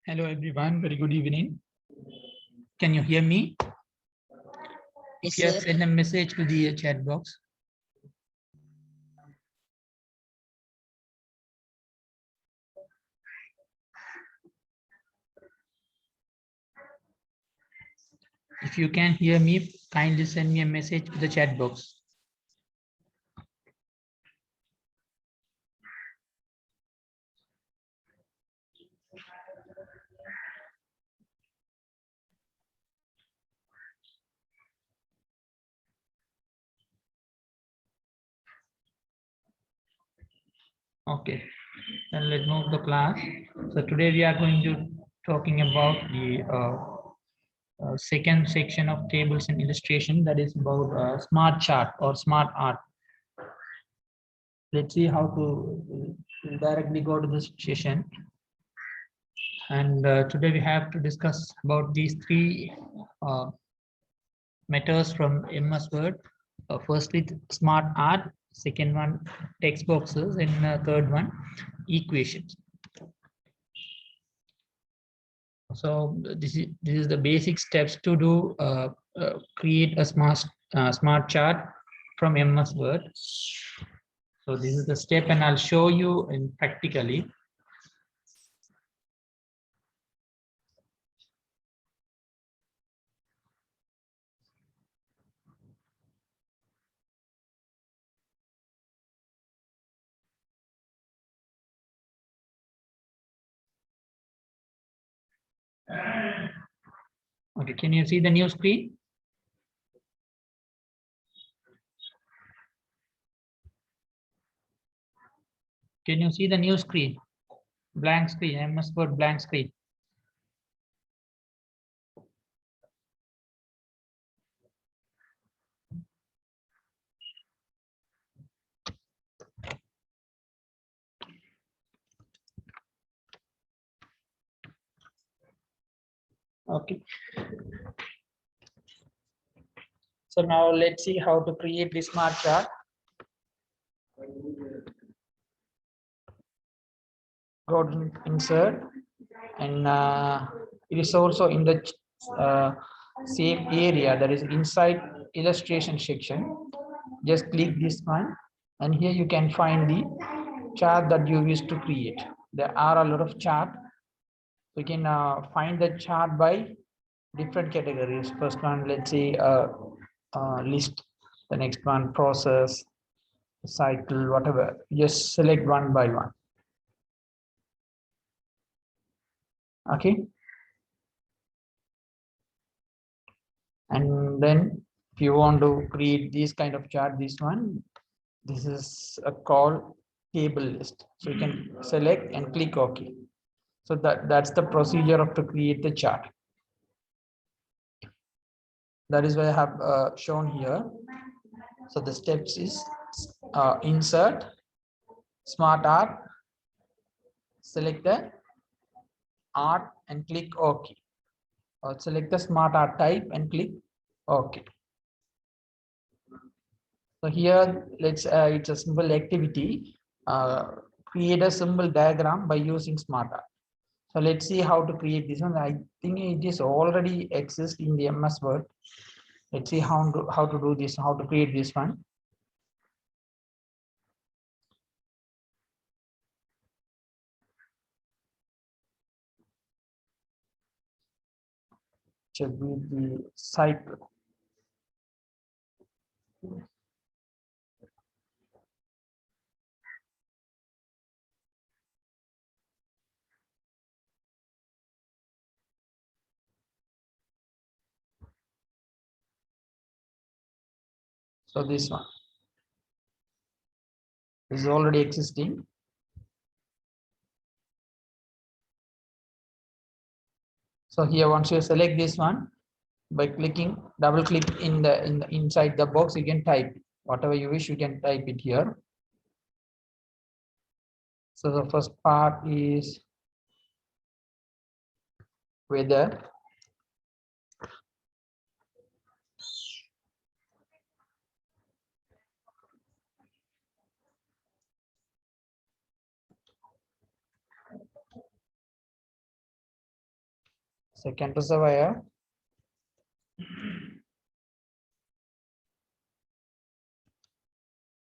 Hello everyone, very good evening. Can you hear me? Yes, You have sir. sent a message to the chat box. If you can hear me, kindly send me a message to the chat box. Okay, then let's move the class. So today we are going to talking about the second section of tables and illustration, that is about smart chart or smart art. Let's see how to directly go to this session. And today we have to discuss about these three methods from MS Word. First with smart art, second one text boxes, and third one equations. So this is the basic steps to do create a smart chart from MS Word. So this is the step, and I'll show you in practically. Okay, can you see the new screen? Can you see the new screen? Blank screen, MS Word blank screen. Okay. So now let's see how to create this smart chart. Go to insert, and it is also in the same area, that is inside illustration section. Just click this one, and here you can find the chart that you wish to create. There are a lot of chart. We can find the chart by different categories. First one, let's say list. The next one, process, cycle, whatever. Just select one by one. Okay. And then if you want to create this kind of chart, this is a call table list. So you can select and click OK. So that's the procedure of to create the chart. That is what I have shown here. So the steps is insert, smart art, select the art and click OK. Or select the smart art type and click OK. So here, it's a simple activity. Create a simple diagram by using smart art. So let's see how to create this one. I think it is already exists in the MS Word. Let's see how to do this, how to create this one. Should be the cycle. So this one is already existing. So here, once you select this one, by clicking, double click in the inside the box, you can type whatever you wish. You can type it here. So the first part is weather. second reservoir,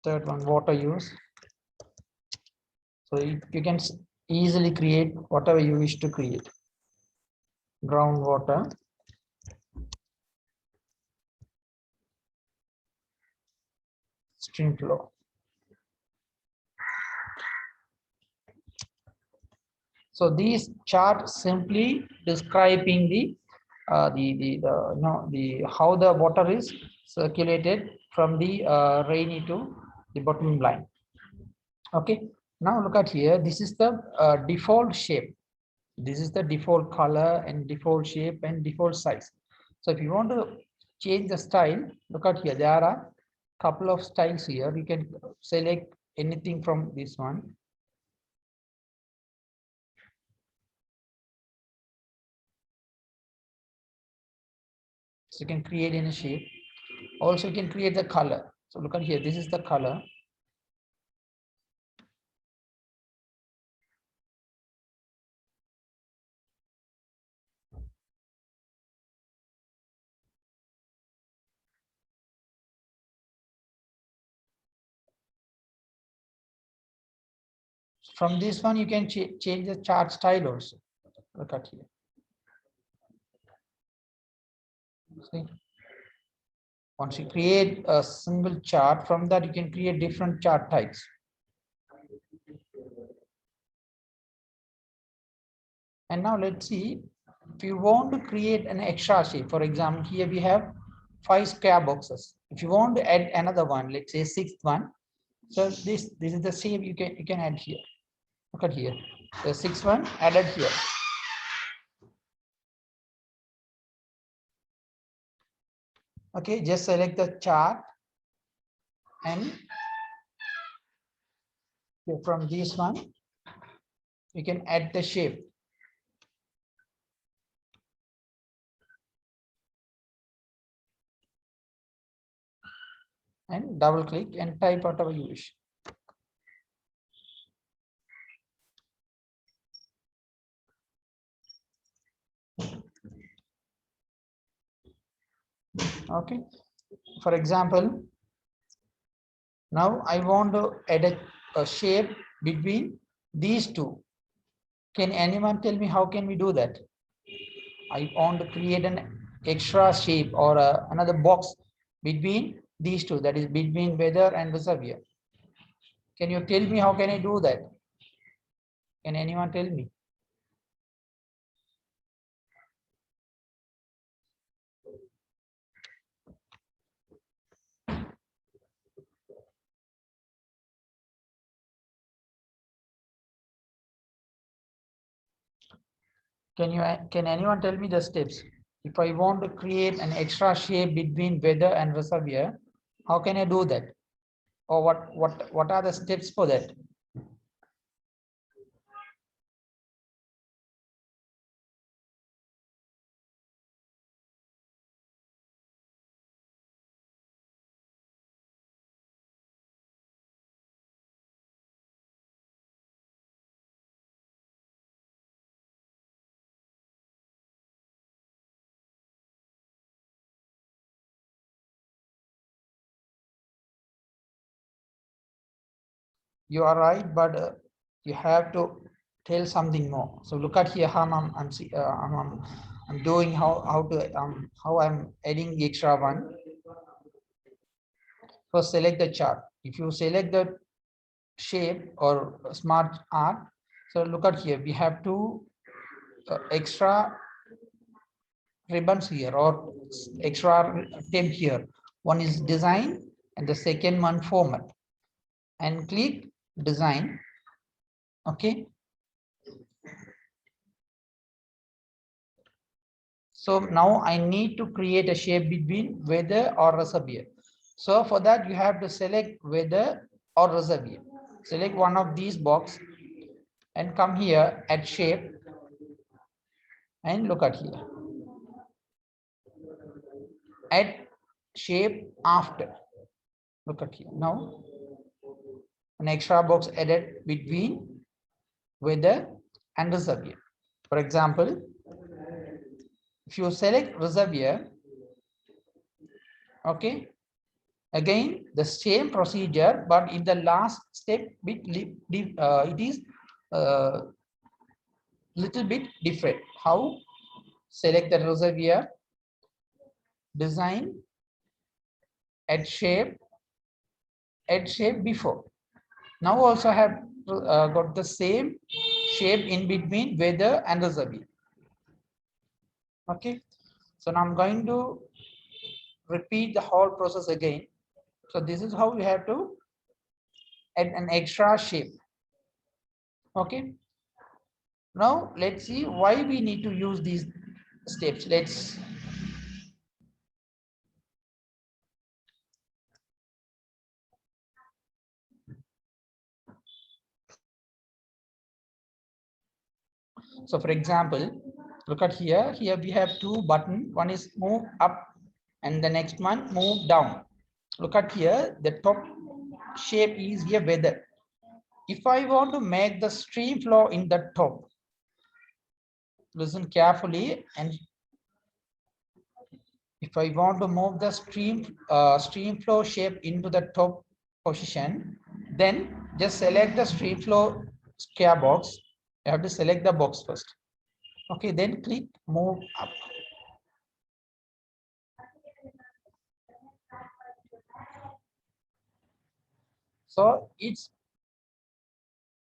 third one water use. So you can easily create whatever you wish to create. Groundwater, stream flow. So these charts simply describing the how the water is circulated from the rainy to the bottom line. Okay, now look at here. This is the default shape. This is the default color and default shape and default size. So if you want to change the style, look at here. There are a couple of styles here. You can select anything from this one. So you can create any shape. Also, you can create the color. So look at here. This is the color. From this one, you can change the chart style also. Look at here. See? Once you create a single chart, from that you can create different chart types. And now let's see, if you want to create an extra shape, for example, here we have 5 square boxes. If you want to add another one, let's say 6th one, so this is the same you can add here. Look at here, the 6th one added here. Okay, just select the chart and from this one you can add the shape. And double click and type whatever you wish. Okay, for example, now I want to add a shape between these two. Can anyone tell me how can we do that? I want to create an extra shape or another box between these two, that is between weather and reservoir. Can you tell me how can I do that? Can anyone tell me? Can anyone tell me the steps? If I want to create an extra shape between weather and reservoir, how can I do that? Or what are the steps for that? You are right, but you have to tell something more. So look at here how I'm doing how I'm adding the extra one. First, select the chart. If you select the shape or smart art, so look at here. We have two extra ribbons here or extra tab here. One is design and the second one format. And click design. Okay. So now I need to create a shape between weather or reservoir. So for that you have to select weather or reservoir. Select one of these box and come here at shape and look at here. Add shape after. Look at here. Now an extra box added between weather and reservoir. For example, If you select reservoir, okay, again the same procedure, but in the last step it is little bit different. How? Select the reservoir, design, add shape before. Now also have got the same shape in between weather and reservoir. Okay, so now I'm going to repeat the whole process again. So this is how we have to add an extra shape. Okay, now let's see why we need to use these steps. Let's so for example, look at here. Here we have two buttons. One is move up and the next one move down. Look at here, the top shape is here weather. If I want to make the stream flow in the top, listen carefully, and if I want to move the stream flow shape into the top position, then just select the stream flow square box. You have to select the box first. Okay, then click move up. So it's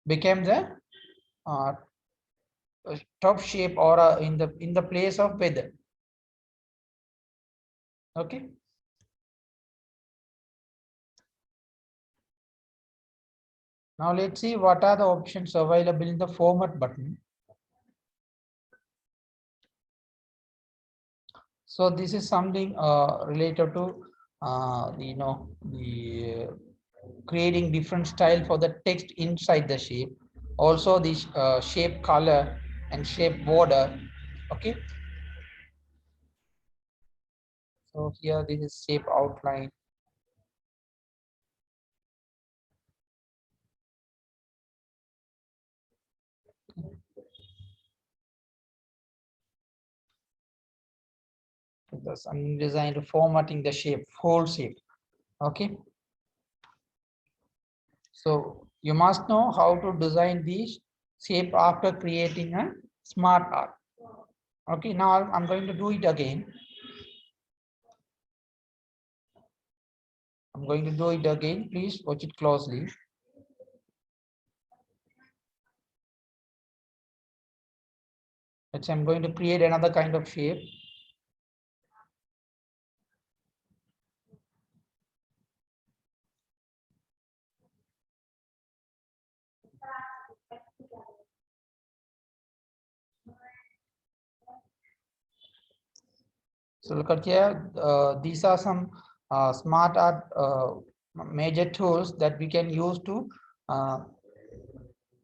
became the uh, top shape or in the place of weather. Okay. Now let's see what are the options available in the format button. So this is something related to the creating different style for the text inside the shape. Also the shape color and shape border. Okay. So here this is shape outline. Thus I'm designed formatting the shape, whole shape. Okay. So you must know how to design these shape after creating a smart art. Okay, now I'm going to do it again. I'm going to do it again. Please watch it closely. Let's say I'm going to create another kind of shape. So look at here. These are some smart art major tools that we can use to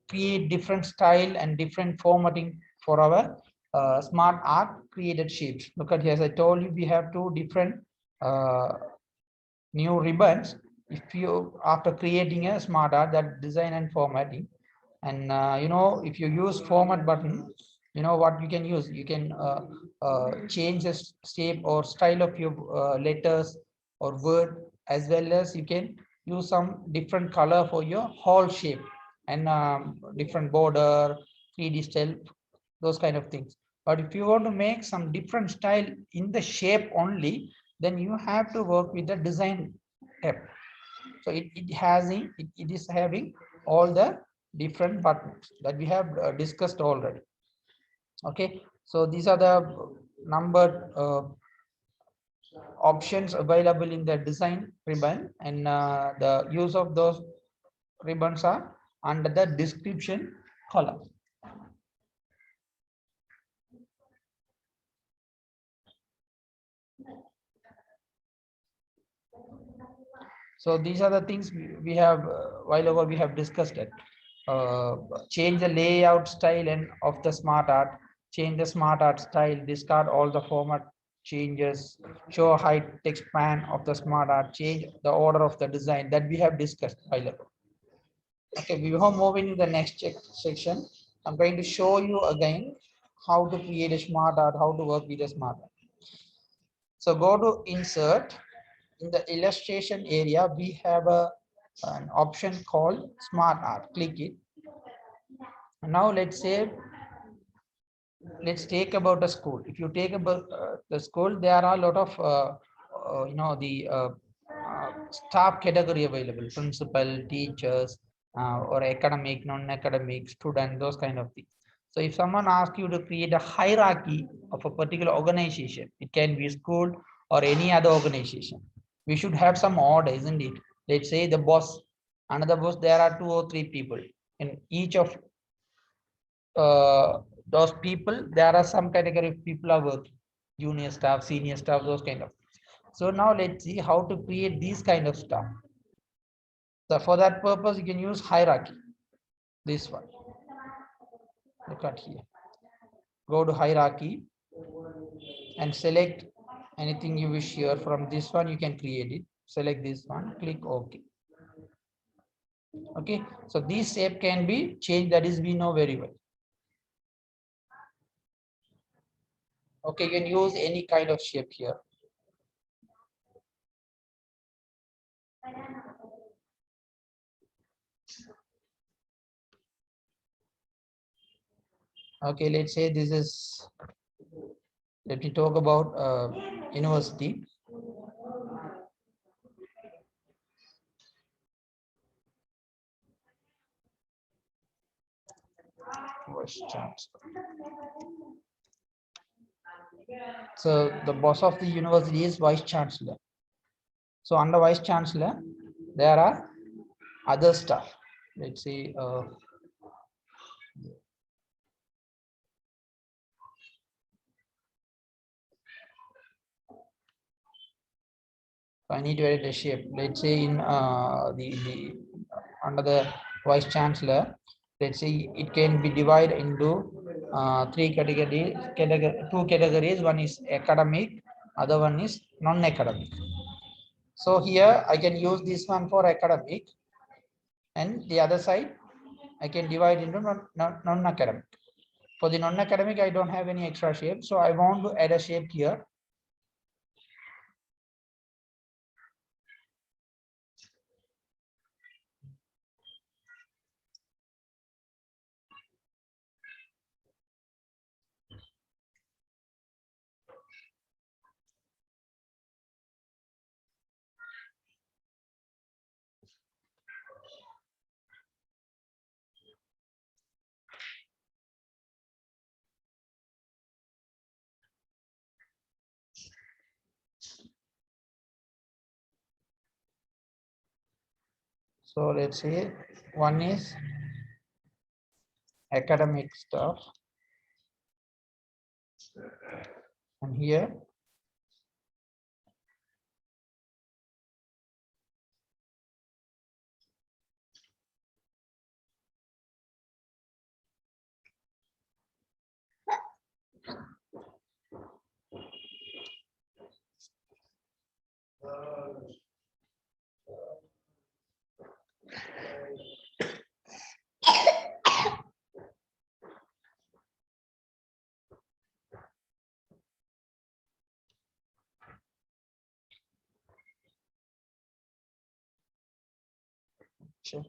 create different style and different formatting for our smart art created shapes. Look at here, as I told you, we have two different new ribbons. If you after creating a smart art, that design and formatting, and if you use format button, you know what you can use. You can change the shape or style of your letters or word, as well as you can use some different color for your whole shape and different border, 3D style, those kind of things. But if you want to make some different style in the shape only, then you have to work with the design tab. So it is having all the different buttons that we have discussed already. Okay, so these are the numbered options available in the design ribbon, and the use of those ribbons are under the description column. So these are the things we have while over we have discussed it. Change the layout style and of the smart art, change the smart art style, discard all the format changes, show height text span of the smart art, change the order of the design that we have discussed while ago. Okay, we will move into the next section. I'm going to show you again how to create a smart art, how to work with a smart art. So go to insert. In the illustration area, we have an option called smart art. Click it. Now let's say, let's take about a school. If you take about the school, there are a lot of the staff category available: principal, teachers, or academic, non-academic, student, those kind of things. So if someone asks you to create a hierarchy of a particular organization, it can be school or any other organization, we should have some order, isn't it? Let's say the boss, another boss, there are 2 or 3 people in each of those people. There are some category of people are working: junior staff, senior staff, those kind of. So now let's see how to create these kind of stuff. So for that purpose, you can use hierarchy. This one, look at here. Go to hierarchy and select anything you wish here. From this one, you can create it. Select this one, click OK. Okay, so this shape can be changed. That is, we know very well. Okay, you can use any kind of shape here. Okay, let's say this is, let me talk about university. Vice Chancellor. So the boss of the university is Vice Chancellor. So under Vice Chancellor, there are other staff. Let's say I need to edit a shape. Let's say in the under the Vice Chancellor, let's say it can be divided into 3 categories. Two categories. One is academic, other one is non-academic. So here I can use this one for academic, and the other side I can divide into non-academic. For the non-academic, I don't have any extra shape, so I want to add a shape here. So let's say one is academic stuff, and here check.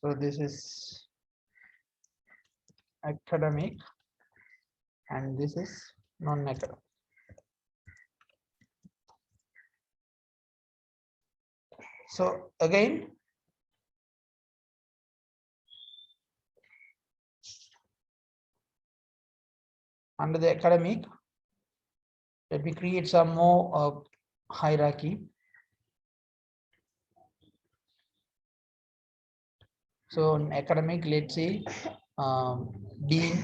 So this is academic, and this is non-academic. So again, under the academic, let me create some more hierarchy. So in academic, let's say dean,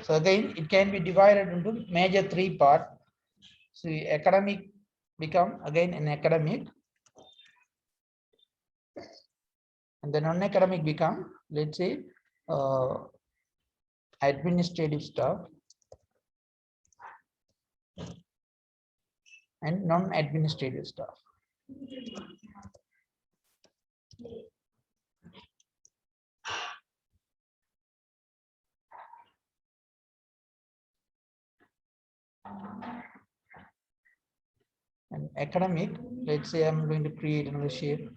so again, it can be divided into major three parts. So academic become again an academic, and the non-academic become, let's say, administrative staff and non-administrative staff. And academic, let's say I'm going to create another shape.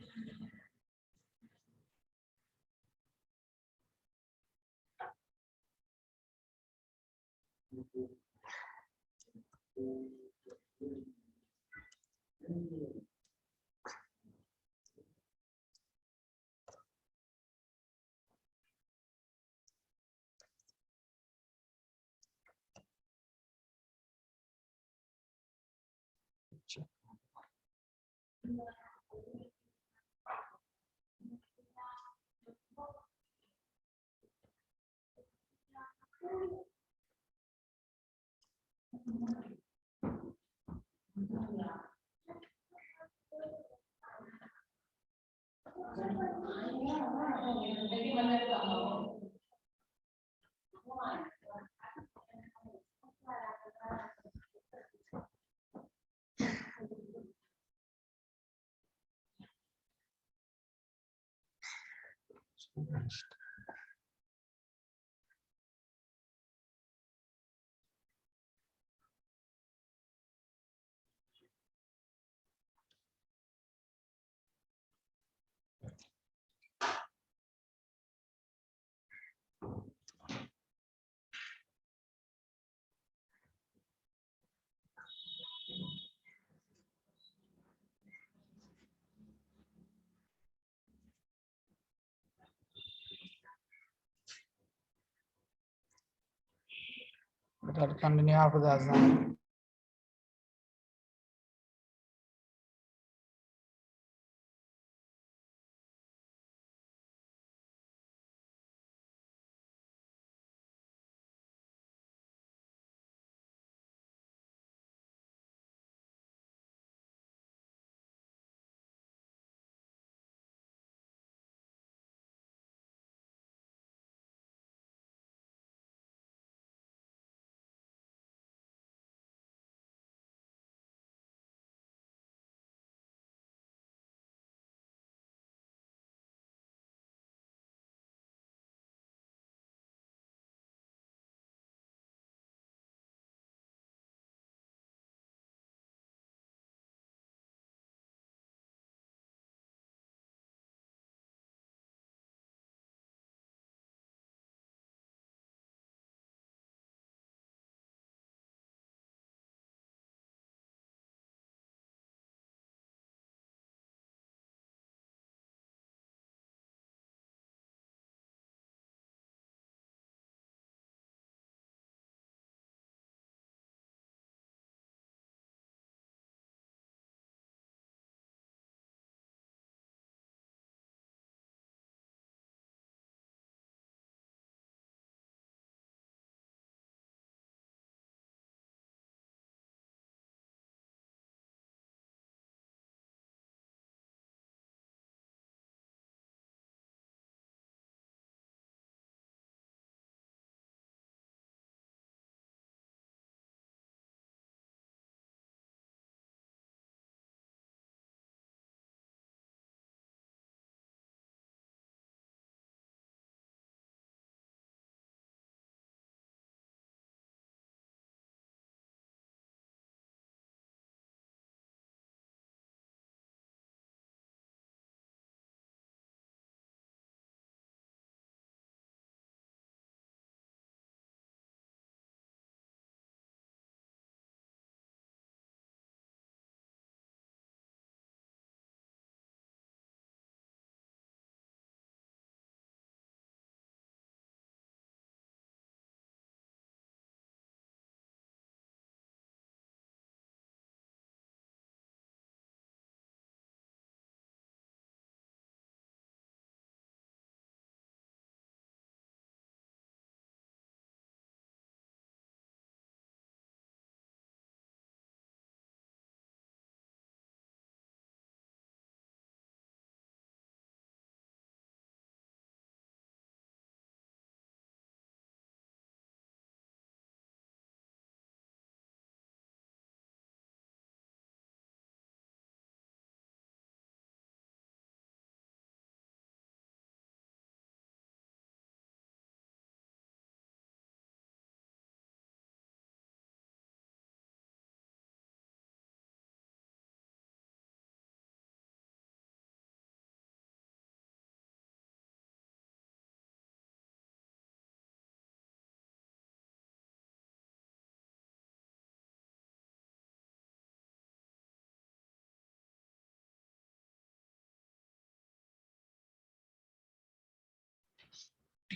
But I'll continue after the Azan.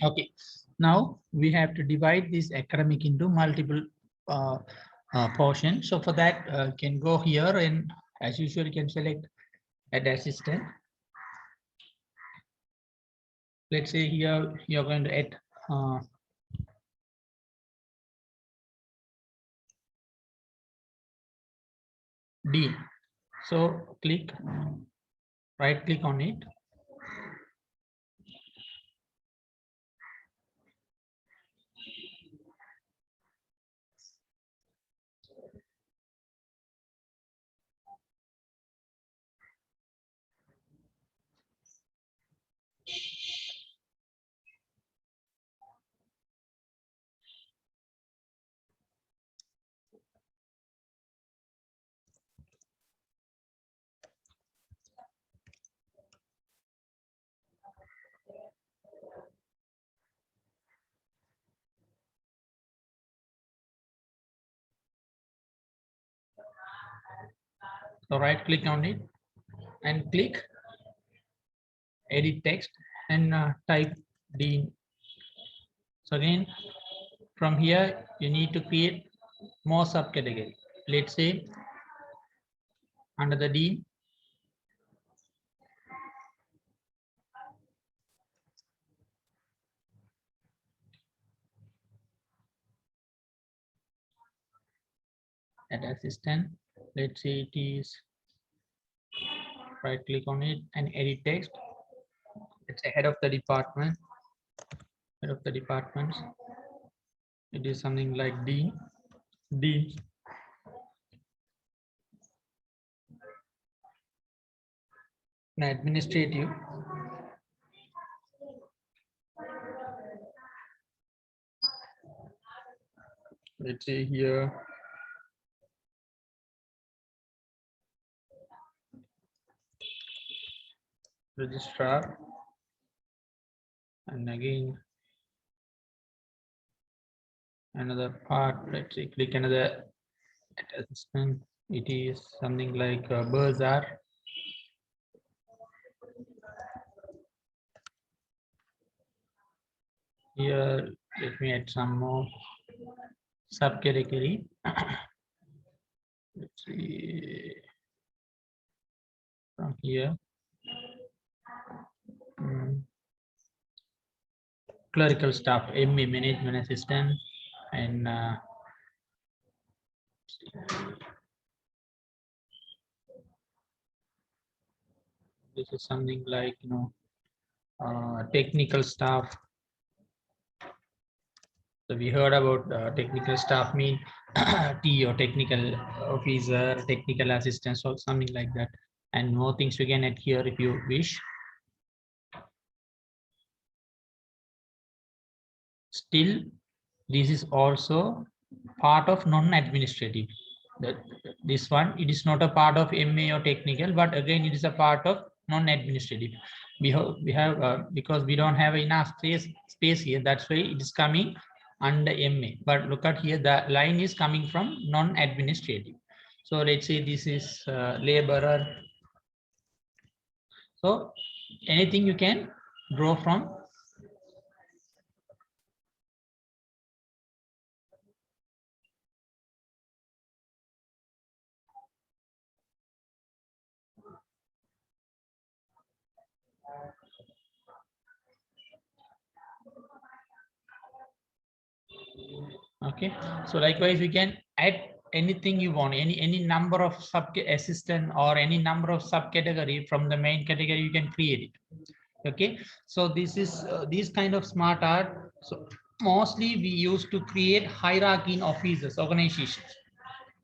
Okay, now we have to divide this academic into multiple portions. So for that, you can go here and as usual, you can select add assistant. Let's say here you're going to add D. So click, right click on it. So right click on it and click edit text and type D. So again, from here, you need to create more subcategory. Let's say under the D, add assistant. Let's say it is, right click on it and edit text. It's a head of the department. Head of the departments. It is something like D. D. Administrative. Let's say here registrar, and again another part. Let's say click another assistant. It is something like bazaar. Here, let me add some more subcategory. Let's see from here. Clerical staff, MA management assistant, and this is something like technical staff. So we heard about technical staff mean T or technical officer, technical assistant, or something like that. And more things you can add here if you wish. Still, this is also part of non-administrative. This one, it is not a part of MA or technical, but again, it is a part of non-administrative. We have because we don't have enough space here. That's why it is coming under MA. But look at here, the line is coming from non-administrative. So let's say this is laborer. So anything you can draw from. Okay, so likewise we can add anything you want, any number of sub assistant or any number of subcategory from the main category, you can create it. Okay, so this is these kind of smart art. So mostly we used to create hierarchy in offices, organizations.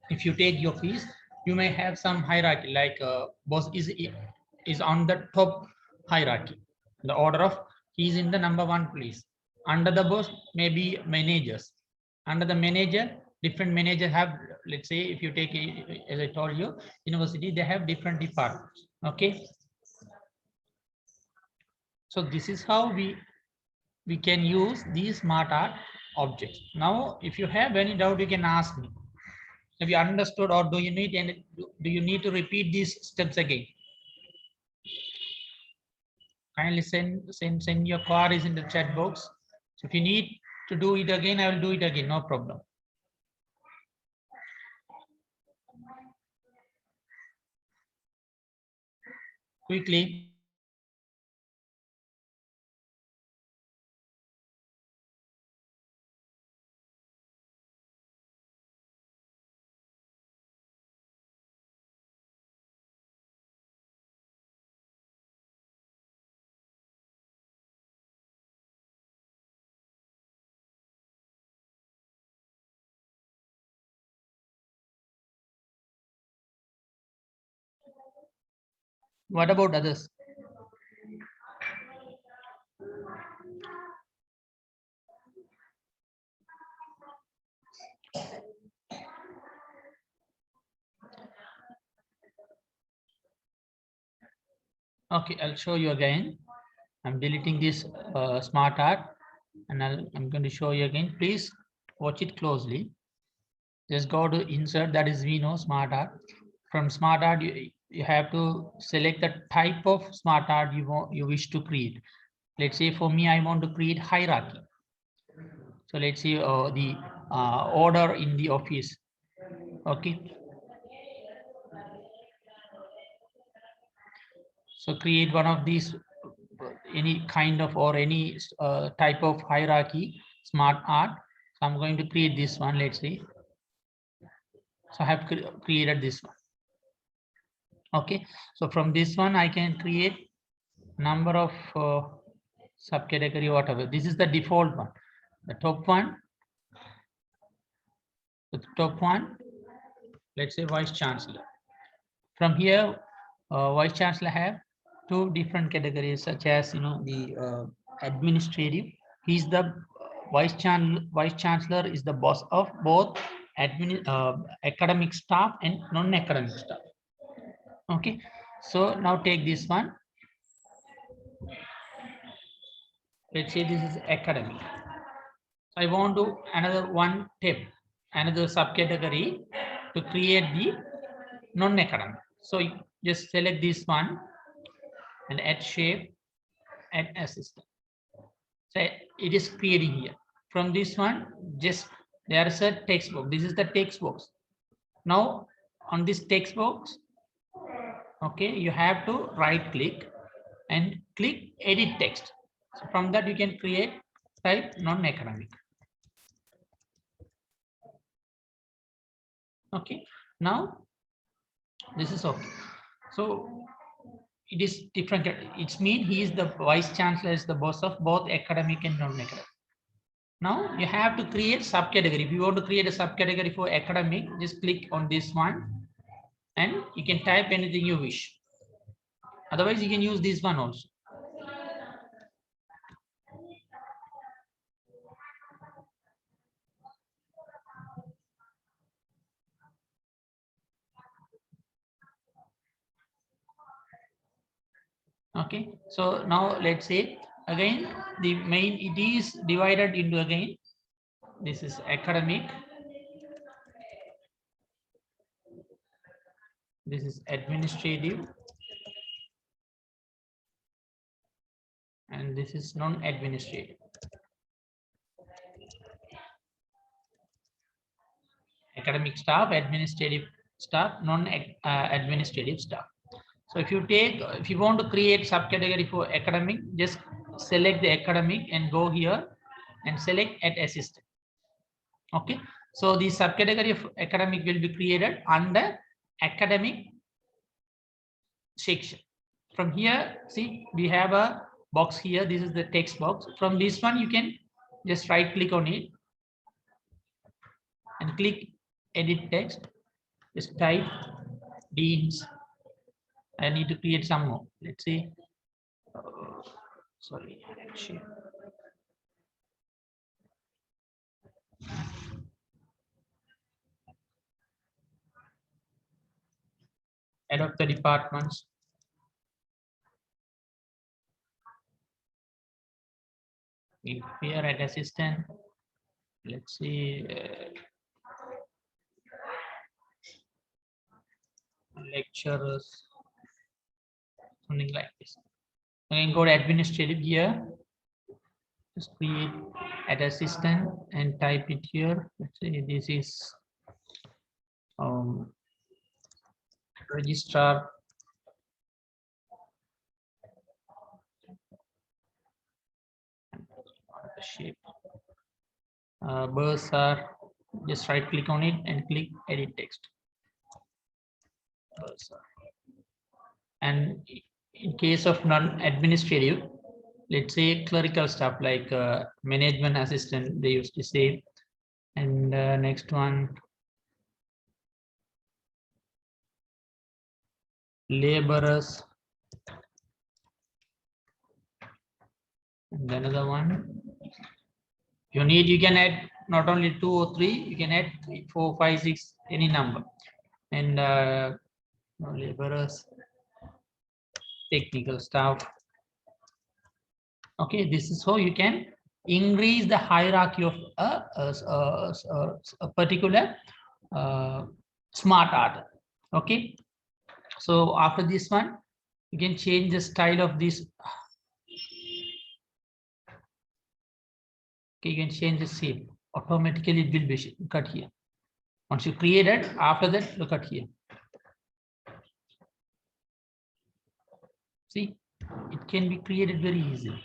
If you take your office, you may have some hierarchy, like boss is on the top hierarchy, the order of he's in the number one place. Under the boss maybe managers. Under the manager, different manager have, let's say if you take as I told you, university, they have different departments. Okay, so this is how we can use these smart art objects. Now if you have any doubt, you can ask me. Have you understood, or do you need any, do you need to repeat these steps again? Kindly send your queries in the chat box. If you need to do it again, I will do it again, no problem. Quickly. What about others? Okay, I'll show you again. I'm deleting this smart art and I'm going to show you again. Please watch it closely. Just go to insert, that is we know smart art. From smart art, you have to select the type of smart art you wish to create. Let's say for me, I want to create hierarchy. So let's see the order in the office. Okay. So create one of these, any kind of or any type of hierarchy, smart art. So I'm going to create this one, let's see. So I have created this one. Okay. So from this one, I can create number of subcategory, whatever. This is the default one. The top one, let's say Vice Chancellor. From here, Vice Chancellor have two different categories, such as the administrative. He's the Vice Chancellor is the boss of both academic staff and non-academic staff. Okay, so now take this one. Let's say this is academic. I want to another one tip, another subcategory to create the non-academic. So you just select this one and add shape, add assistant. So it is creating here. From this one, just there is a text box. This is the text box. Now on this text box, okay, you have to right click and click edit text. So from that you can create type non-academic. Okay, now this is okay. So it is different. It's mean he is the Vice Chancellor, is the boss of both academic and non-academic. Now you have to create subcategory. If you want to create a subcategory for academic, just click on this one and you can type anything you wish. Otherwise, you can use this one also. Okay, so now let's say again the main, it is divided into again, this is academic, this is administrative, and this is non-administrative. Academic staff, administrative staff, non-administrative staff. So if you want to create subcategory for academic, just select the academic and go here and select add assistant. Okay, so the subcategory of academic will be created under academic section. From here, see, we have a box here. This is the text box. From this one, you can just right click on it and click edit text. Just type deans. I need to create some more. Let's see. Sorry, actually. Head of the departments. Here at assistant. Let's see. Lecturers. Something like this. You can go to administrative here. Just create at assistant and type it here. Let's say this is registrar shape. Bursts are, just right click on it and click edit text. Bursts. And in case of non-administrative, let's say clerical stuff like management assistant, they used to say. And next one, laborers. And another one, you need, you can add not only 2 or 3, you can add 3, 4, 5, 6, any number. And laborers, technical staff. Okay, this is how you can increase the hierarchy of a particular smart art. Okay, so after this one, you can change the style of this. Okay, you can change the shape. Automatically it will be cut here. Once you create it, after that, look at here. See, it can be created very easily.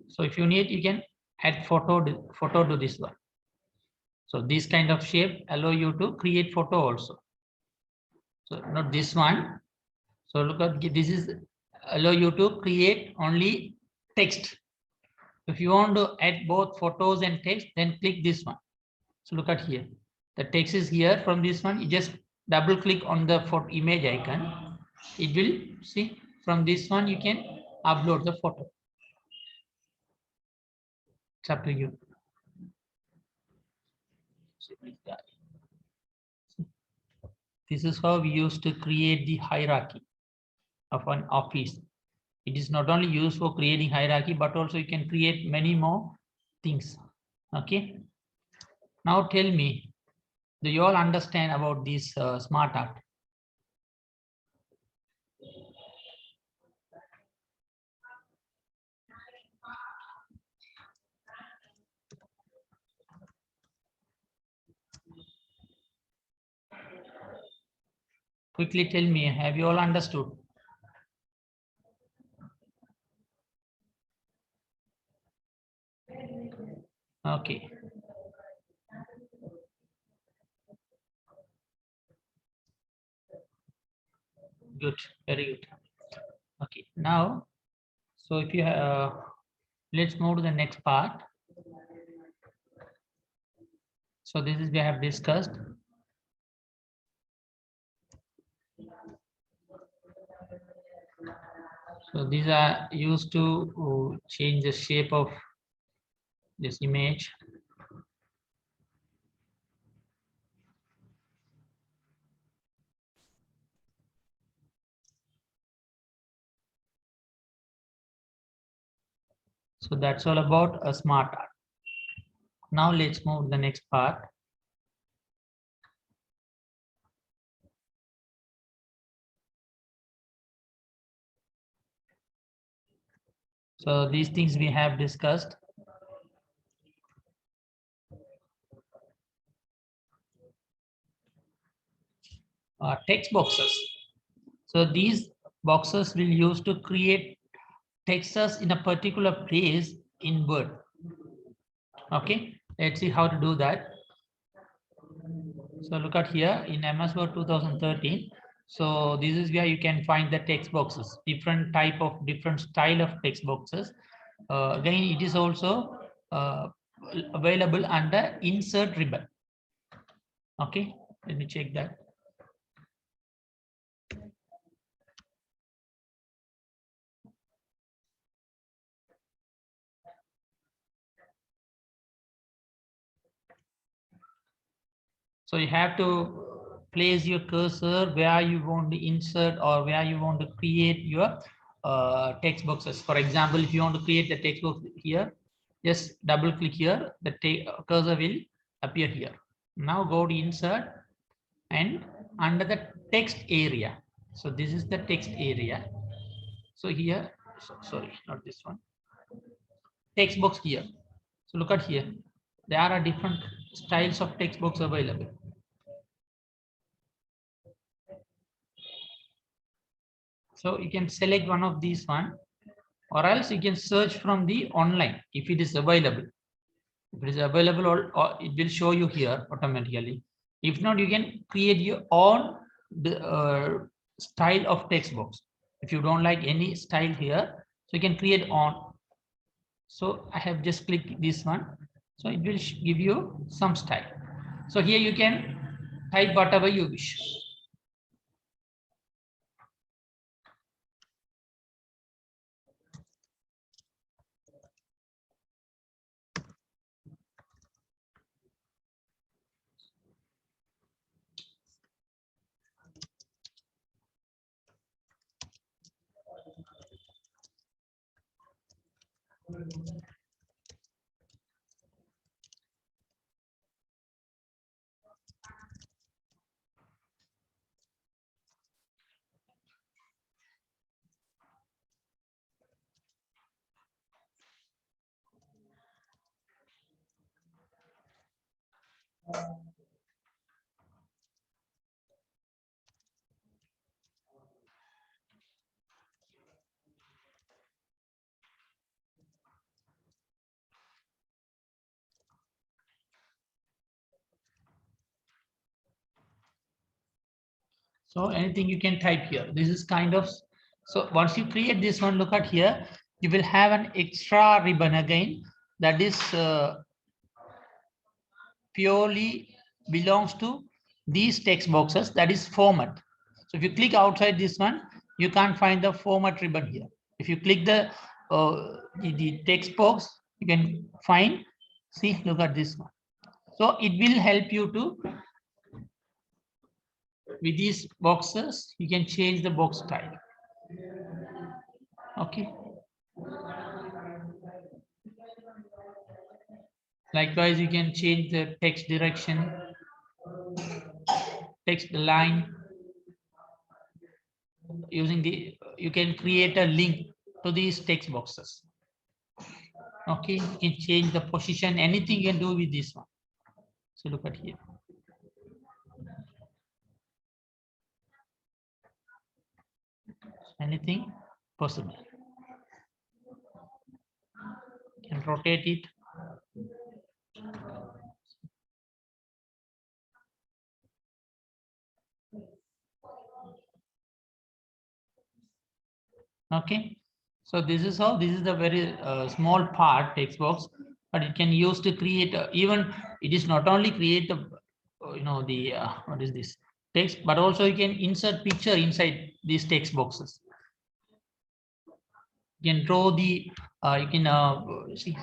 So if you need, you can add photo to this one. So this kind of shape allow you to create photo also. So not this one. So look at this, is allow you to create only text. If you want to add both photos and text, then click this one. So look at here. The text is here. From this one, you just double click on the photo image icon. It will, see, from this one you can upload the photo. It's up to you. This is how we used to create the hierarchy of an office. It is not only used for creating hierarchy, but also you can create many more things. Okay. Now tell me, do you all understand about this smart art? Quickly tell me, have you all understood? Okay. Good, very good. Okay, now, so if you let's move to the next part. So this is we have discussed. So these are used to change the shape of this image. So that's all about a smart art. Now let's move to the next part. So these things we have discussed. Text boxes. So these boxes will use to create texts in a particular place in Word. Okay, let's see how to do that. So look at here in MS Word 2013. So this is where you can find the text boxes, different style of text boxes. Again, it is also available under insert ribbon. Okay, let me check that. So you have to place your cursor where you want to insert or where you want to create your text boxes. For example, if you want to create the text box here, just double click here, the cursor will appear here. Now go to insert and under the text area. So this is the text area. So here, sorry, not this one. Text box here. So look at here. There are different styles of text box available. So you can select one of these one, or else you can search from the online if it is available. If it is available, or it will show you here automatically. If not, you can create your own style of text box. If you don't like any style here, so you can create on. So I have just clicked this one. So it will give you some style. So here you can type whatever you wish. So anything you can type here. This is kind of, so once you create this one, look at here, you will have an extra ribbon again that is purely belongs to these text boxes, that is format. So if you click outside this one, you can't find the format ribbon here. If you click the text box, you can find, see, look at this one. So it will help you to, with these boxes, you can change the box type. Okay. Likewise, you can change the text direction, text line. Using the, you can create a link to these text boxes. Okay, you can change the position, anything you can do with this one. So look at here. Anything possible. You can rotate it. Okay, so this is how, this is the very small part text box, but it can use to create even, it is not only create the the what is this text, but also you can insert picture inside these text boxes. You can draw the you can see.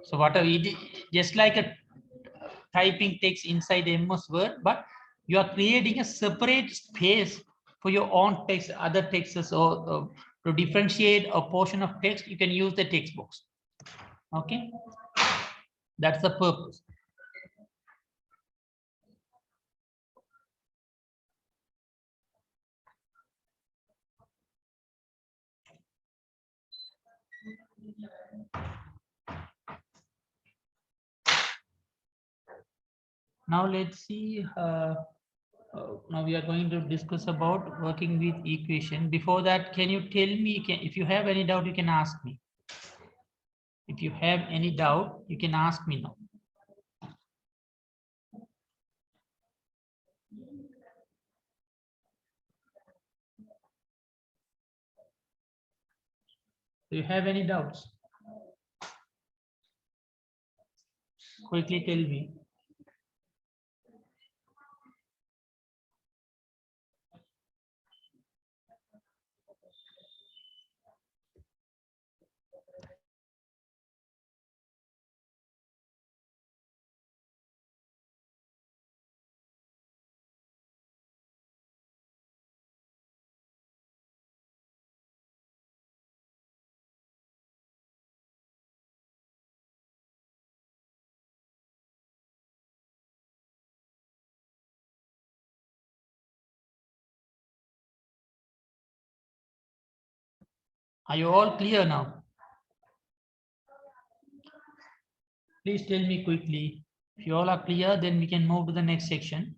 So whatever it is, just like a typing text inside the MS Word, but you are creating a separate space for your own text, other texts, or to differentiate a portion of text, you can use the text box. Okay, that's the purpose. Now let's see. Now we are going to discuss about working with equation. Before that, can you tell me, if you have any doubt, you can ask me. If you have any doubt, you can ask me now. Do you have any doubts? Quickly tell me. Are you all clear now? Please tell me quickly. If you all are clear, then we can move to the next section.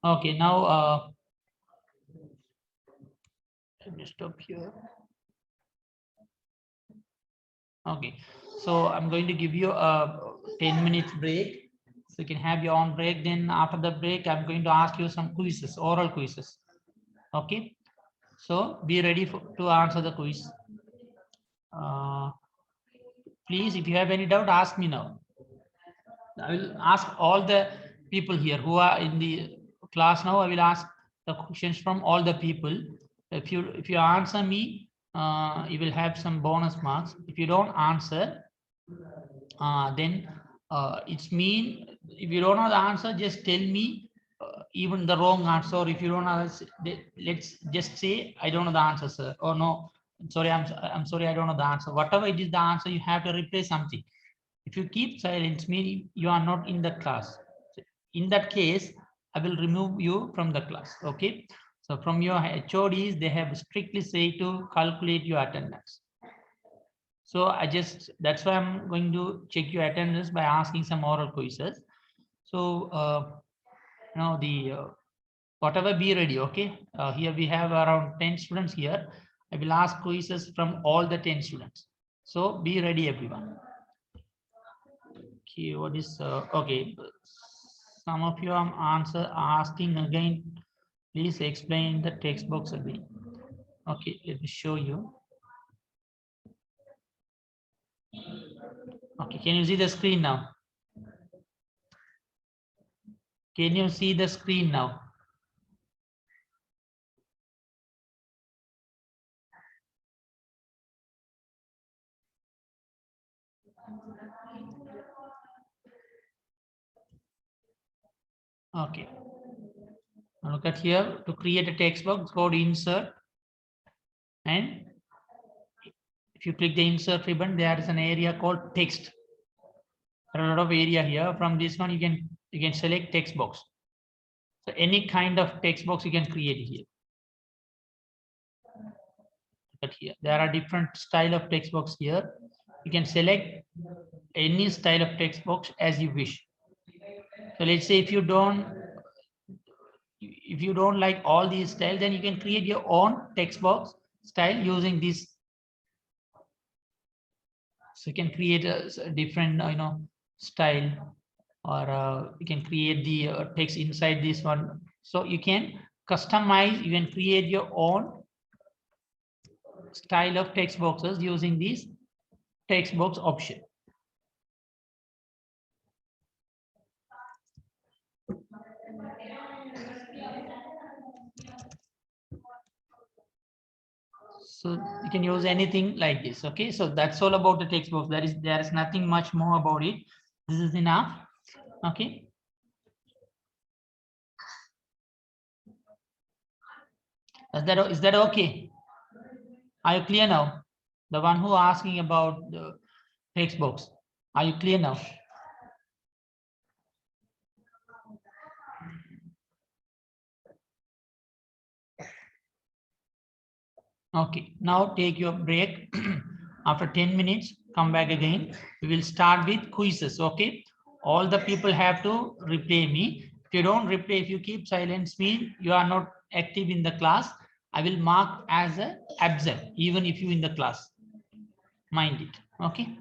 Okay, now let me stop here. Okay, so I'm going to give you a 10 minutes break. So you can have your own break. Then after the break, I'm going to ask you some quizzes, oral quizzes. Okay, so be ready to answer the quiz. Please, if you have any doubt, ask me now. I will ask all the people here who are in the class now. I will ask the questions from all the people. If you answer me, you will have some bonus marks. If you don't answer, then it's mean if you don't know the answer, just tell me even the wrong answer. Or if you don't know, let's just say I don't know the answer, sir, or no, sorry, I'm sorry, I don't know the answer. Whatever it is the answer, you have to replace something. If you keep silence, meaning you are not in the class. In that case, I will remove you from the class. Okay. So from your HODs, they have strictly said to calculate your attendance. So that's why I'm going to check your attendance by asking some oral quizzes. So now whatever, be ready. Okay. Here we have around 10 students here. I will ask quizzes from all the 10 students. So be ready, everyone. Okay, what is okay? Some of you are asking again. Please explain the text box again. Okay, let me show you. Okay, can you see the screen now? Can you see the screen now? Okay. Now look at here. To create a text box, go to insert, and if you click the insert ribbon, there is an area called text. There are a lot of area here. From this one, you can select text box. So any kind of text box you can create here. But here there are different style of text box here. You can select any style of text box as you wish. So let's say if you don't like all these styles, then you can create your own text box style using this. So you can create a different style, or you can create the text inside this one. So you can customize, you can create your own style of text boxes using this text box option. So you can use anything like this. Okay, so that's all about the text box. There is nothing much more about it. This is enough. Okay. Is that okay? Are you clear now? The one who asking about the text box. Are you clear now? Okay, now take your break. After 10 minutes, come back again. We will start with quizzes. Okay, all the people have to reply me. If you don't reply, if you keep silence, mean you are not active in the class. I will mark as a absent, even if you in the class. Mind it. Okay.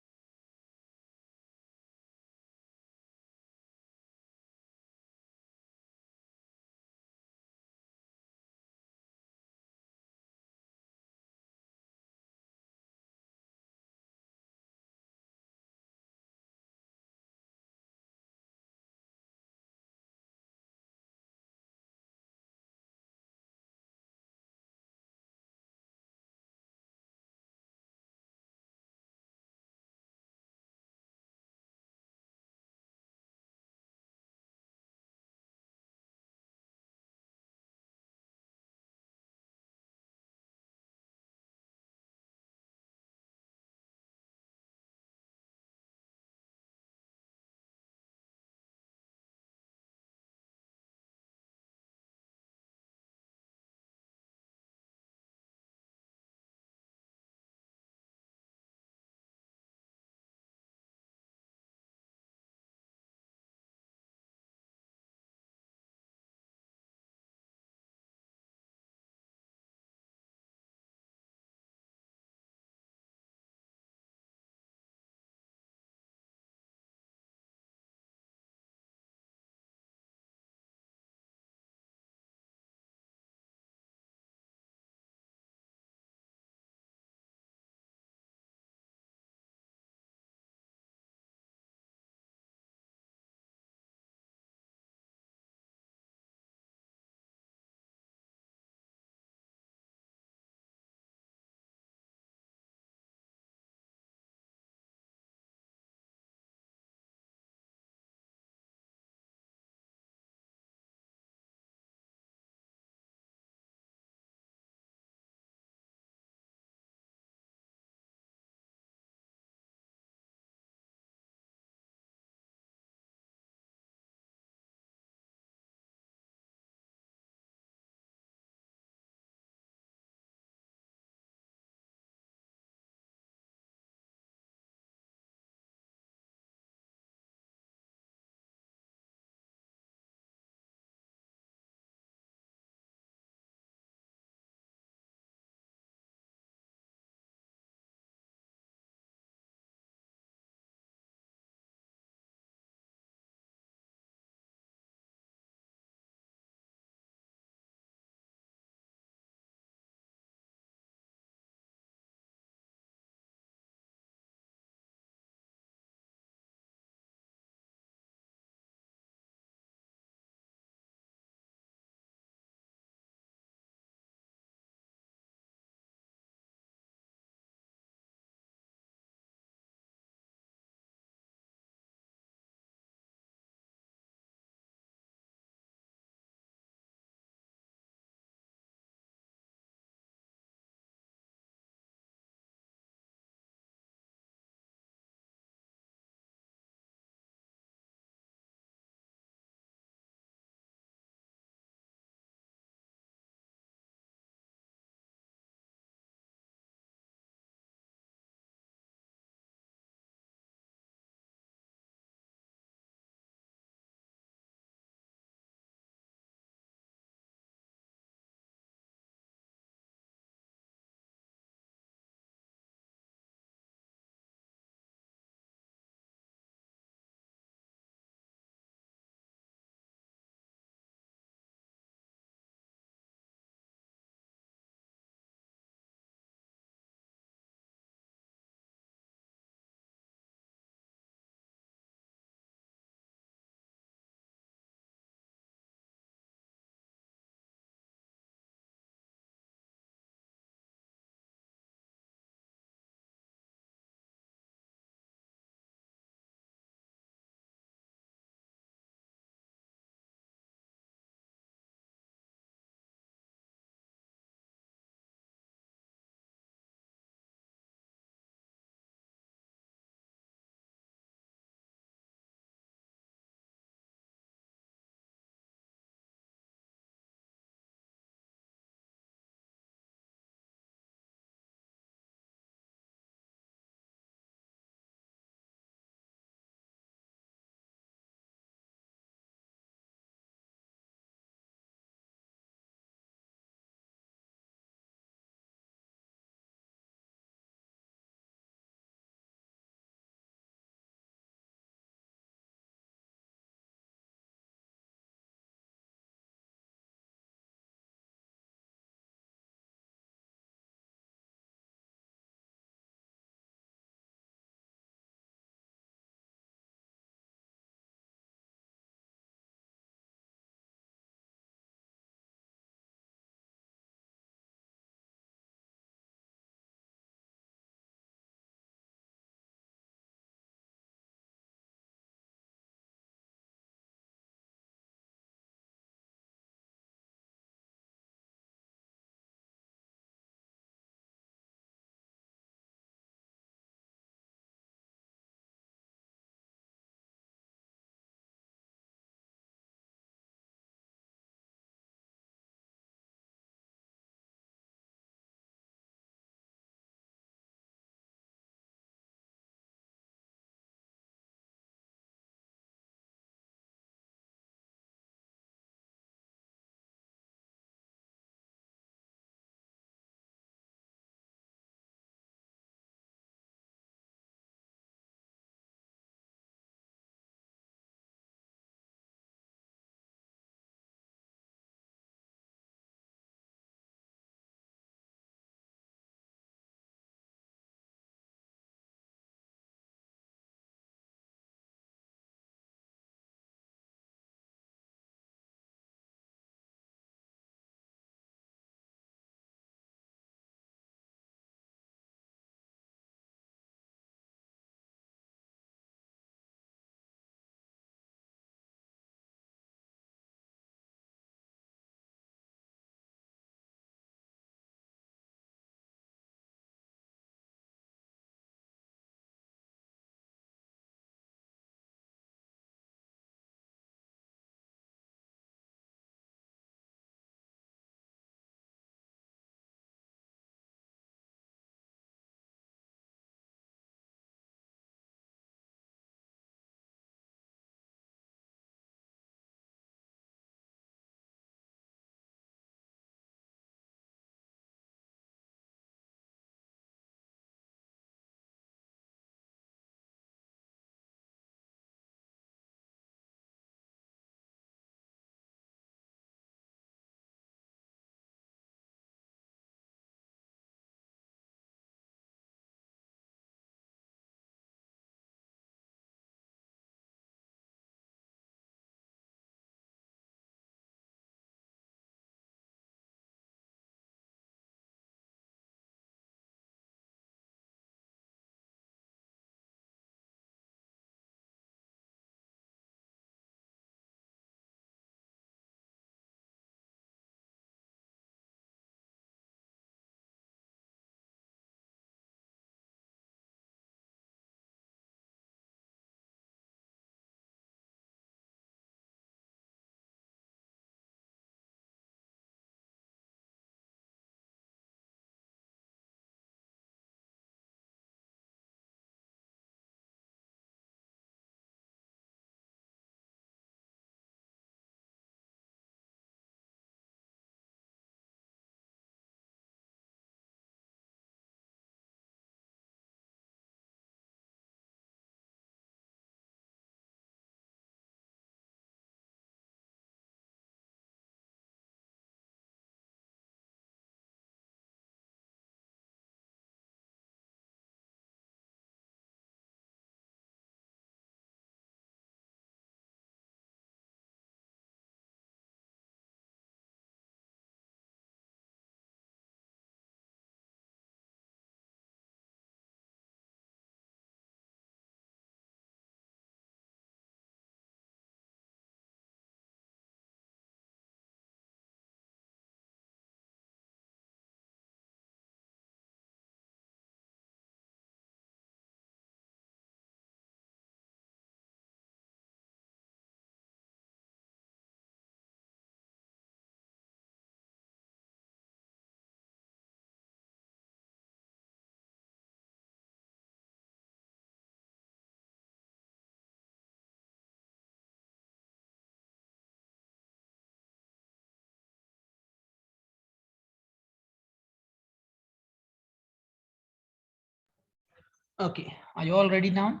Okay, are you all ready now?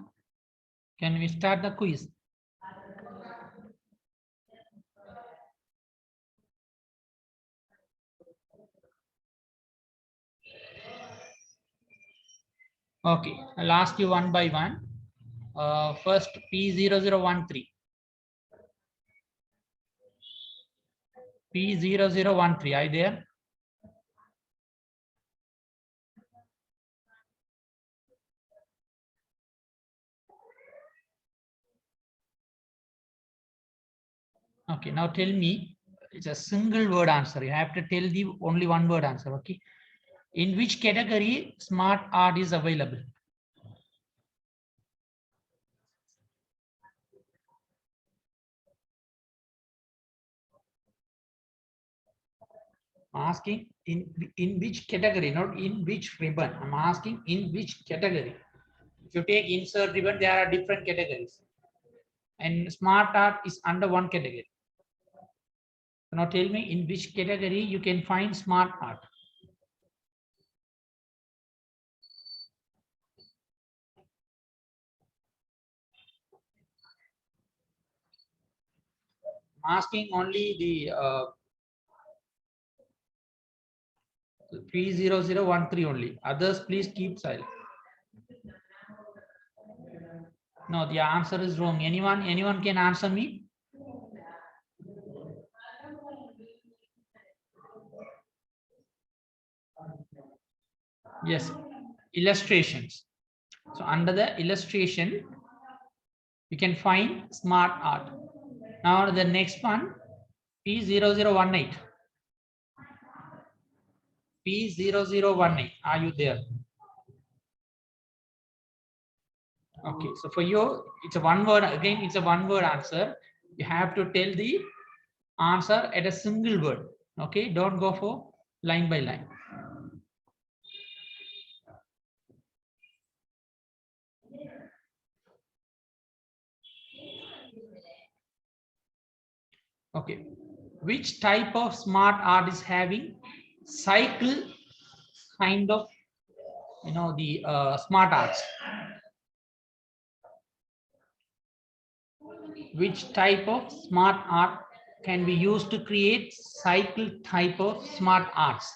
Can we start the quiz? Okay, I'll ask you one by one. First, P0013. P0013, are you there? Okay, now tell me, it's a single word answer. You have to tell the only one word answer. Okay, in which category smart art is available? I'm asking in which category, not in which ribbon. I'm asking in which category. If you take insert ribbon, there are different categories, and smart art is under one category. Now tell me in which category you can find smart art. I'm asking only the P0013 only. Others, please keep silent. No, the answer is wrong. Anyone can answer me? Yes, illustrations. So under the illustration, you can find smart art. Now the next one, P0018. P0018. Are you there? Okay, so for you, it's a one word. Again, it's a one word answer. You have to tell the answer at a single word. Okay, don't go for line by line. Okay, which type of smart art is having cycle kind of, the smart arts? Which type of smart art can be used to create cycle type of smart arts?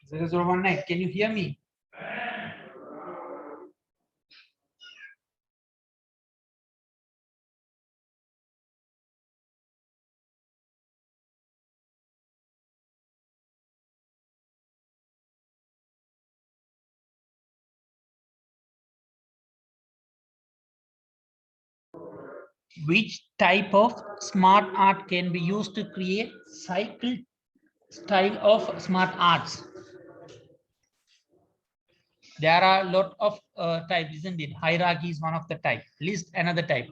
Zero zero 019, can you hear me? Which type of smart art can be used to create cycle style of smart arts? There are a lot of types, isn't it? Hierarchy is one of the type. List another type.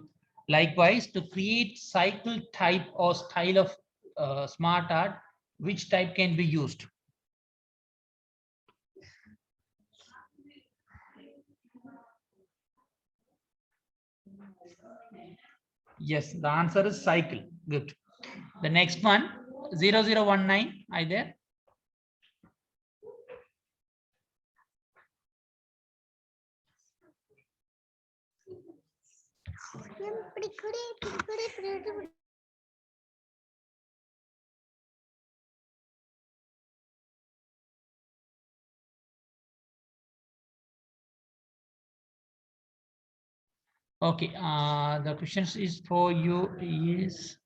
Likewise, to create cycle type or style of smart art, which type can be used? Yes, the answer is cycle. Good. The next one, 0019, are you there? Okay, the question is for you is,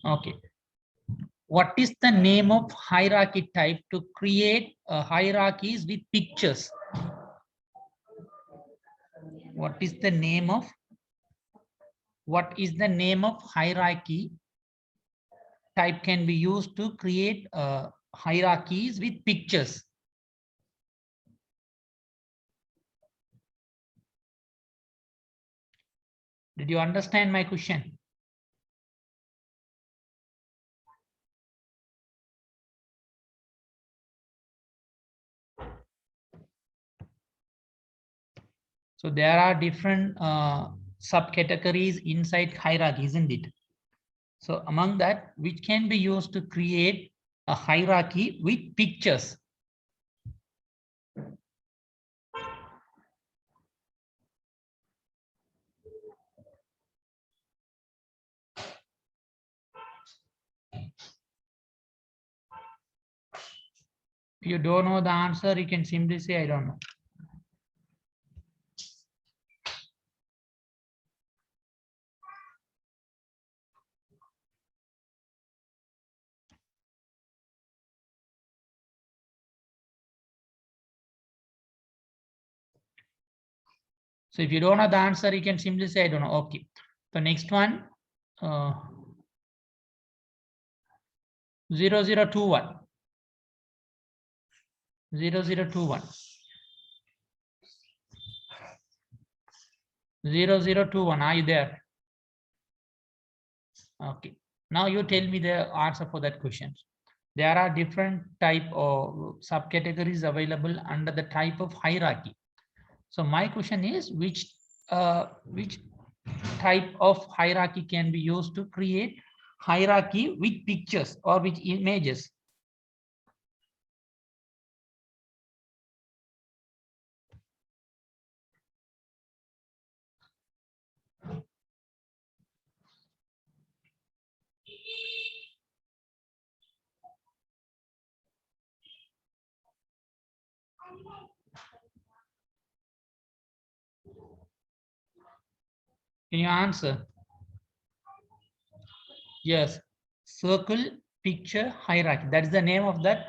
okay. What is the name of hierarchy type to create hierarchies with pictures? What is the name of what is the name of hierarchy type can be used to create hierarchies with pictures? Did you understand my question? So there are different subcategories inside hierarchy, isn't it? So among that, which can be used to create a hierarchy with pictures? If you don't know the answer, you can simply say, I don't know. So if you don't know the answer, you can simply say, I don't know. Okay. The next one, 0021. 0021. 0021. Are you there? Okay. Now you tell me the answer for that question. There are different type of subcategories available under the type of hierarchy. So my question is, which type of hierarchy can be used to create hierarchy with pictures or with images? Can you answer? Yes, circle picture hierarchy. That is the name of that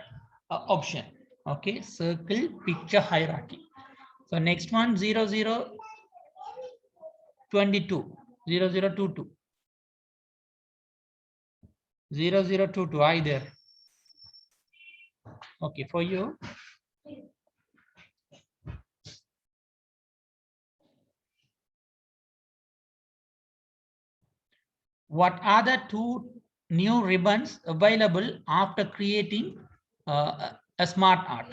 option. Okay, circle picture hierarchy. So next one, 0022. 0022. 0022. Are you there? Okay, for you. What are the two new ribbons available after creating a smart art?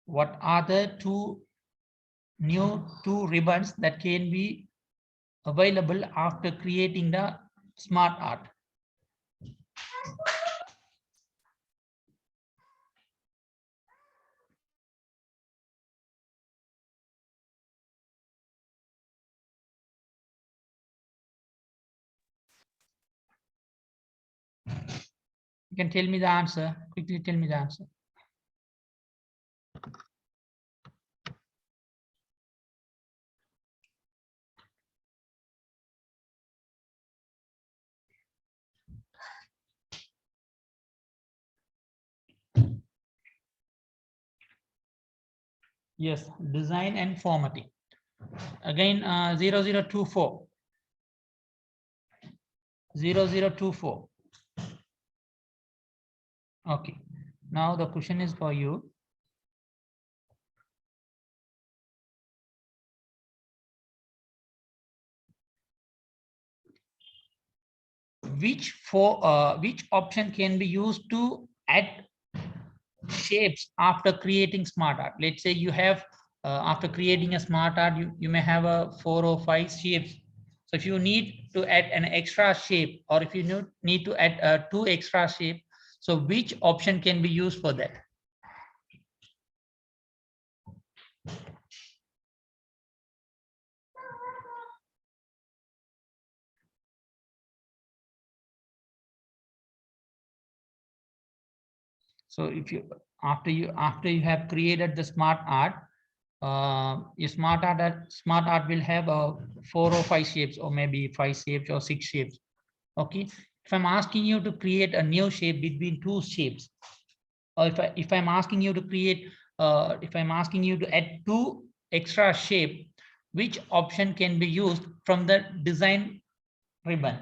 What are the two ribbons that can be available after creating the smart art? You can tell me the answer. Quickly tell me the answer. Yes, design and formatting. Again, 0024. 0024. Okay. Now the question is for you. Which option can be used to add shapes after creating smart art? Let's say you have after creating a smart art, you may have a 4 or 5 shapes. So if you need to add an extra shape, or if you need to add 2 extra shape, so which option can be used for that? So if you after you have created the smart art, your smart art will have 4 or 5 shapes, or maybe 5 shapes or 6 shapes. Okay, if I'm asking you to create a new shape between 2 shapes, or if I'm asking you to create if I'm asking you to add 2 extra shape, which option can be used from the design ribbon?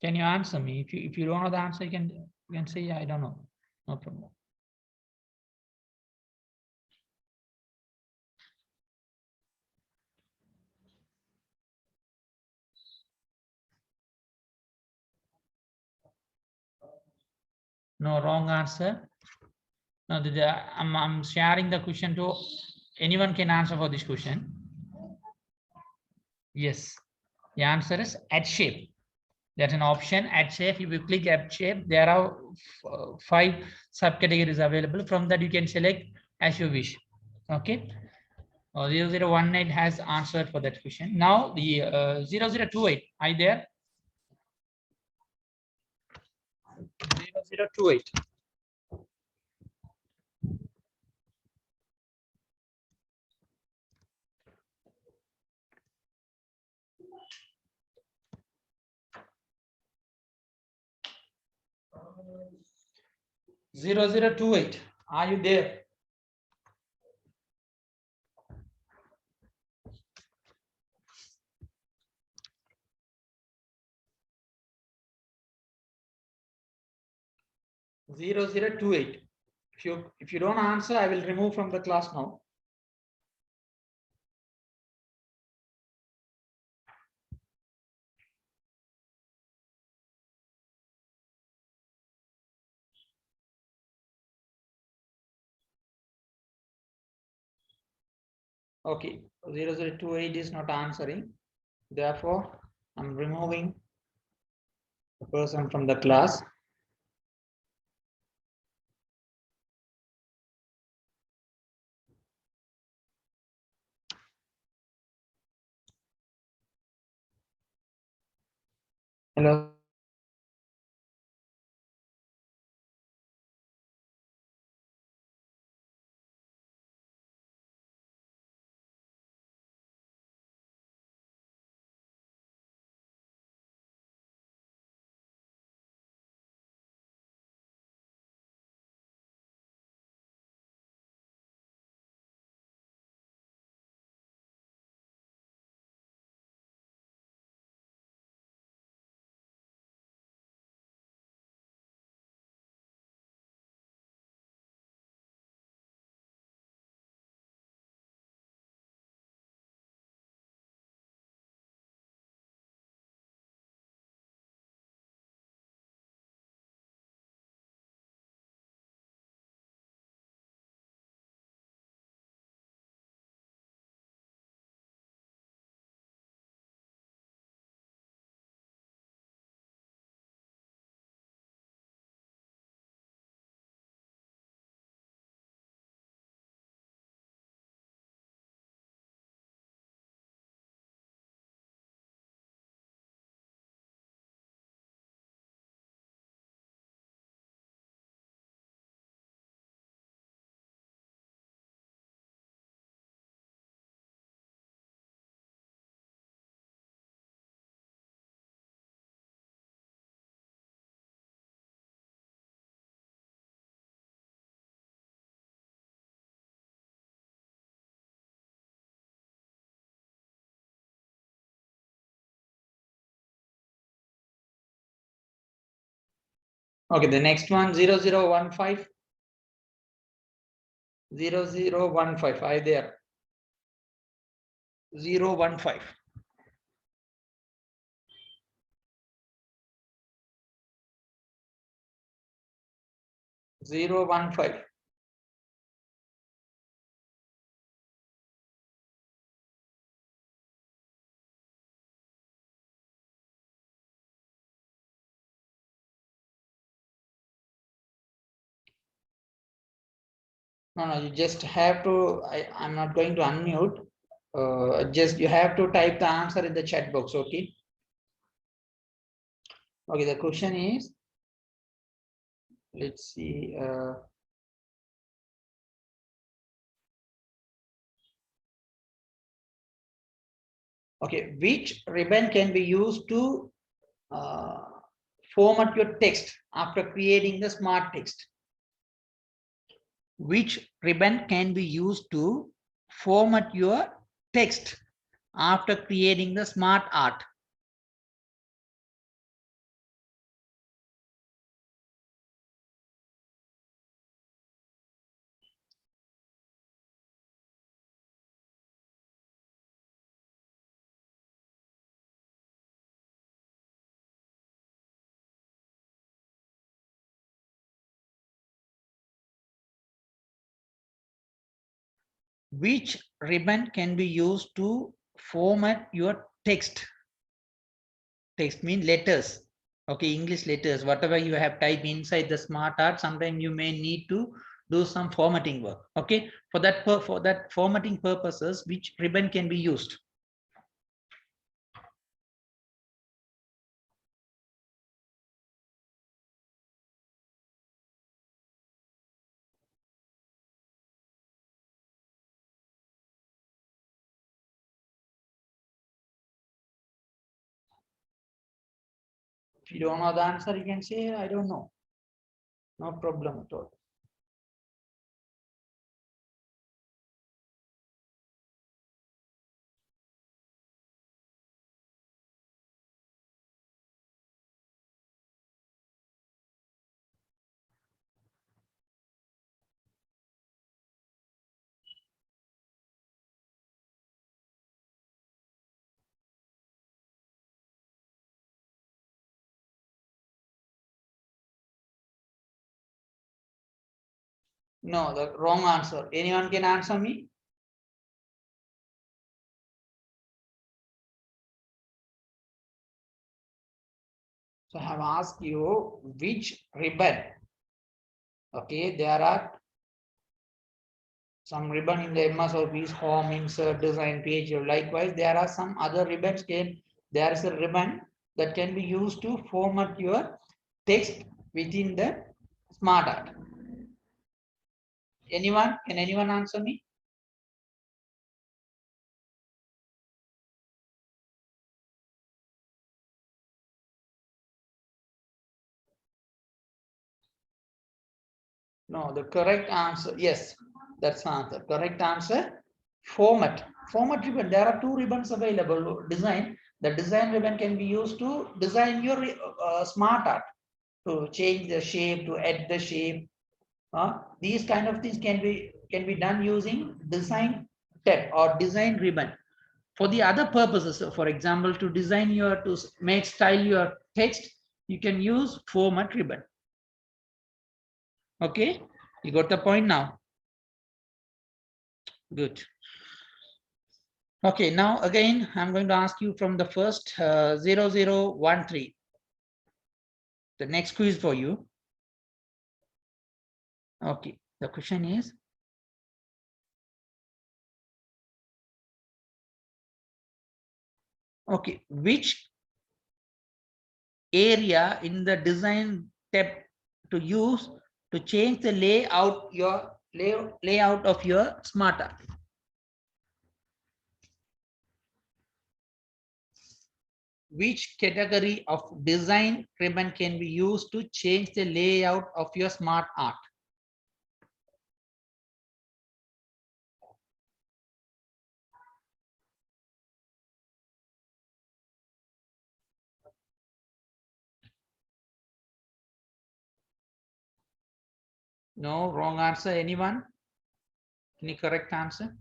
Can you answer me? If you don't know the answer, you can say I don't know. No problem. No, wrong answer. No, I'm sharing the question to anyone can answer for this question. Yes, the answer is at shape. There's an option at shape. If you click at shape, there are 5 subcategories available. From that, you can select as you wish. Okay. 0018 has answered for that question. Now the 0028. Are you there? 0028. Zero zero two eight. Are you there? Zero zero two eight. If you don't answer, I will remove from the class now. Okay, 0028 is not answering. Therefore, I'm removing the person from the class. Hello. Okay, the next one 0015. 0015. Are you there? 015. 015. No, you just have to. I'm not going to unmute. Just you have to type the answer in the chat box. Okay. Okay. The question is, let's see. Okay, which ribbon can be used to format your text after creating the smart text? Which ribbon can be used to format your text after creating the smart art? Which ribbon can be used to format your text? Text means letters. Okay, English letters, whatever you have typed inside the smart art, sometimes you may need to do some formatting work. Okay, for that formatting purposes, which ribbon can be used? If you don't know the answer, you can say, I don't know. No problem at all. No, the wrong answer. Anyone can answer me? So I have asked you which ribbon. Okay, there are some ribbon in the MS Office, home, insert, design page. Likewise, there are some other ribbons. There is a ribbon that can be used to format your text within the smart art. Anyone? Can anyone answer me? No, the correct answer, yes, that's the answer. Correct answer, format. Format ribbon, there are two ribbons available. Design, the design ribbon can be used to design your smart art, to change the shape, to add the shape. These kind of things can be done using design tab or design ribbon. For the other purposes, for example, to design to make style your text, you can use format ribbon. Okay, you got the point now. Good. Okay, now again, I'm going to ask you from the first 0013. The next quiz for you. Okay, the question is, okay, which area in the design tab to use to change the layout of your smart art? Which category of design ribbon can be used to change the layout of your smart art? No, wrong answer. Anyone? Any correct answer?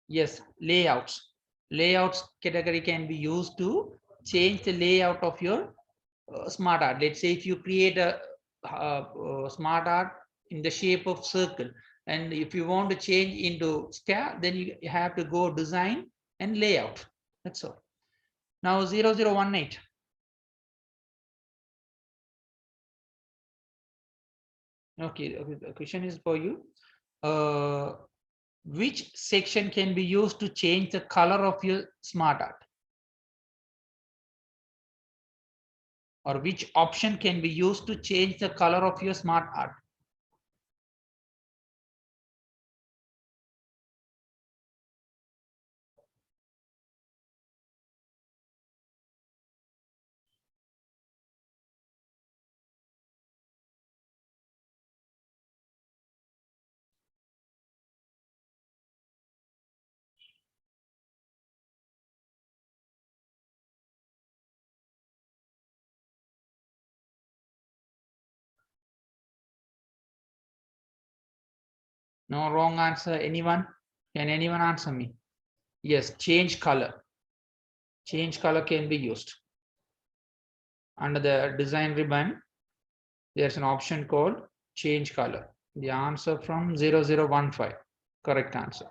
Yes, layouts. Layouts category can be used to change the layout of your smart art. Let's say if you create a smart art in the shape of circle, and if you want to change into square, then you have to go design and layout. That's all. Now 0018. Okay, the question is for you. Which section can be used to change the color of your smart art? Or which option can be used to change the color of your smart art? No wrong answer. Anyone? Can anyone answer me? Yes, change color. Change color can be used. Under the design ribbon, there's an option called change color. The answer from 0015. Correct answer.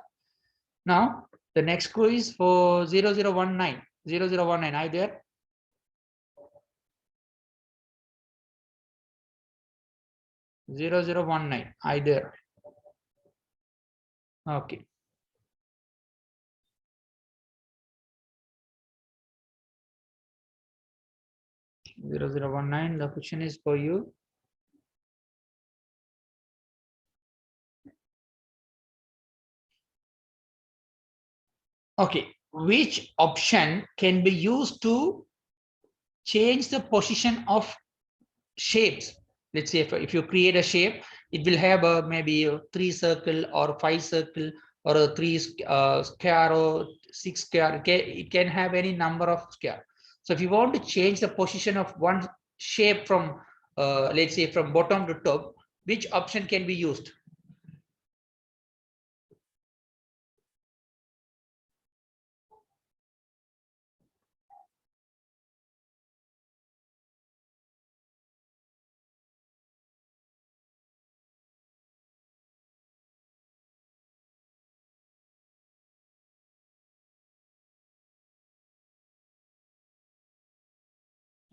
Now, the next quiz for 0019. 0019, are you there? Zero zero 19, are you there? Okay. 0019, the question is for you. Okay, which option can be used to change the position of shapes? Let's say if you create a shape, it will have a maybe a 3 circle or 5 circle or a 3 square or 6 square. It can have any number of square. So if you want to change the position of one shape from let's say from bottom to top, which option can be used?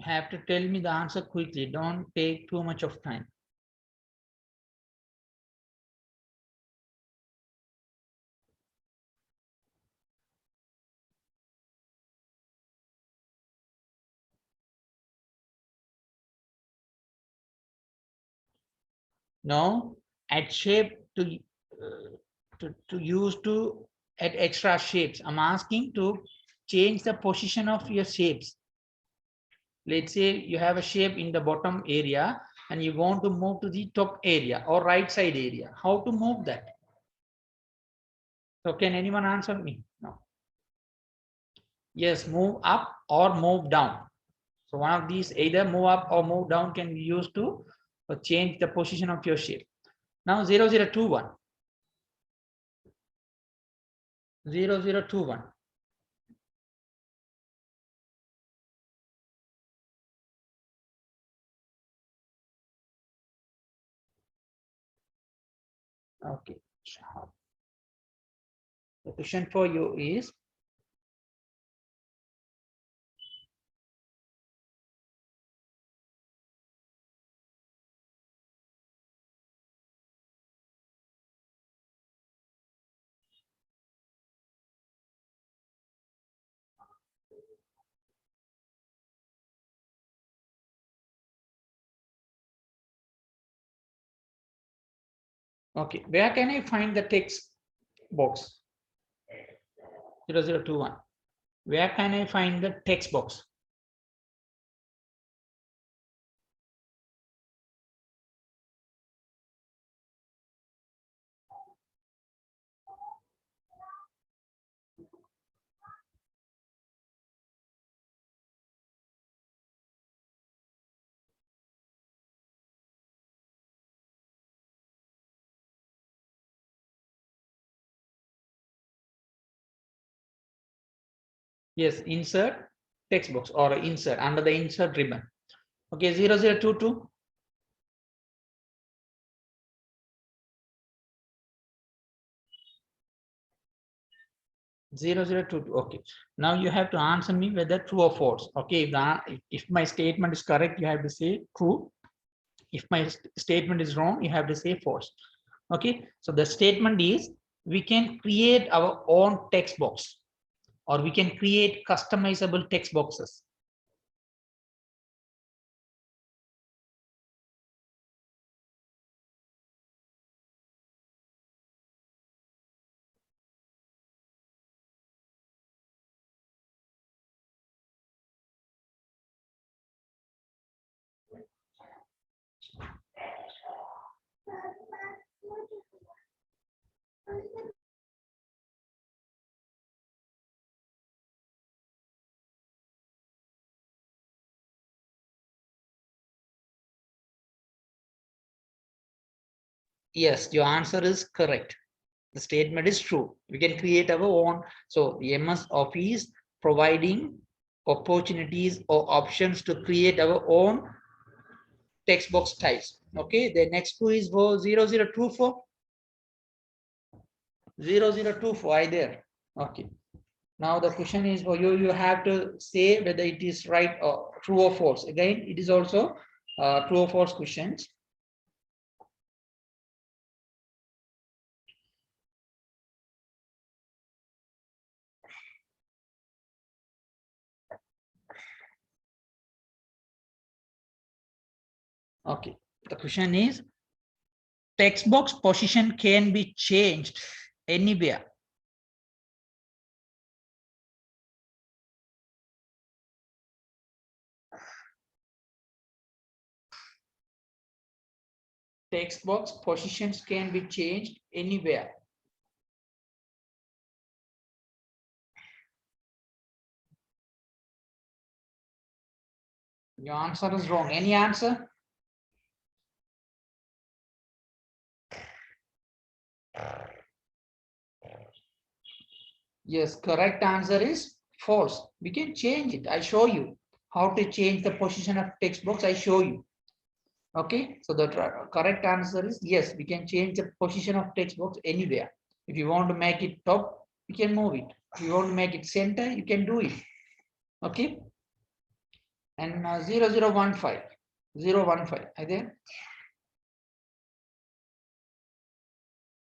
Have to tell me the answer quickly. Don't take too much of time. No, add shape to use to add extra shapes. I'm asking to change the position of your shapes. Let's say you have a shape in the bottom area and you want to move to the top area or right side area. How to move that? So can anyone answer me? No. Yes, move up or move down. So one of these, either move up or move down, can be used to change the position of your shape. Now 0021. 0021. Okay. The question for you is, okay, where can I find the text box? 0021. Where can I find the text box? Yes, insert text box or insert under the insert ribbon. Okay, 0022. 0022. Okay, now you have to answer me whether true or false. Okay, if my statement is correct, you have to say true. If my statement is wrong, you have to say false. Okay, so the statement is, we can create our own text box or we can create customizable text boxes. Yes, your answer is correct. The statement is true. We can create our own. So the MS Office providing opportunities or options to create our own text box types. Okay, the next clue is for 0024. 0024, I there. Okay. Now the question is for you, you have to say whether it is right or true or false. Again, it is also true or false questions. Okay, the question is text box position can be changed anywhere. Text box positions can be changed anywhere. Your answer is wrong. Any answer? Yes, correct answer is false. We can change it. I show you how to change the position of text box. I show you. Okay, so the correct answer is yes, we can change the position of text box anywhere. If you want to make it top, you can move it. If you want to make it center, you can do it. Okay. And 0015, 015, are there?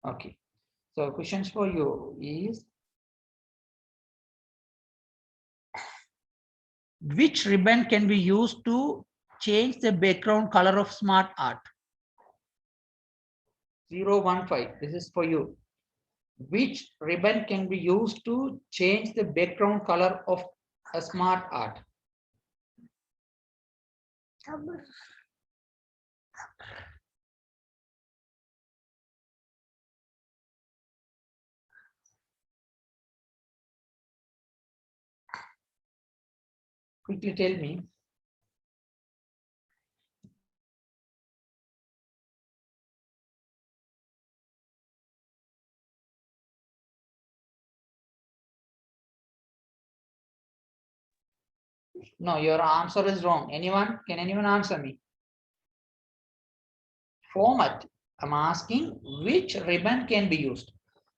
Okay. So questions for you is, which ribbon can be used to change the background color of smart art? 015, this is for you. Which ribbon can be used to change the background color of a smart art? Quickly tell me. No, your answer is wrong. Anyone? Can anyone answer me? Format. I'm asking which ribbon can be used.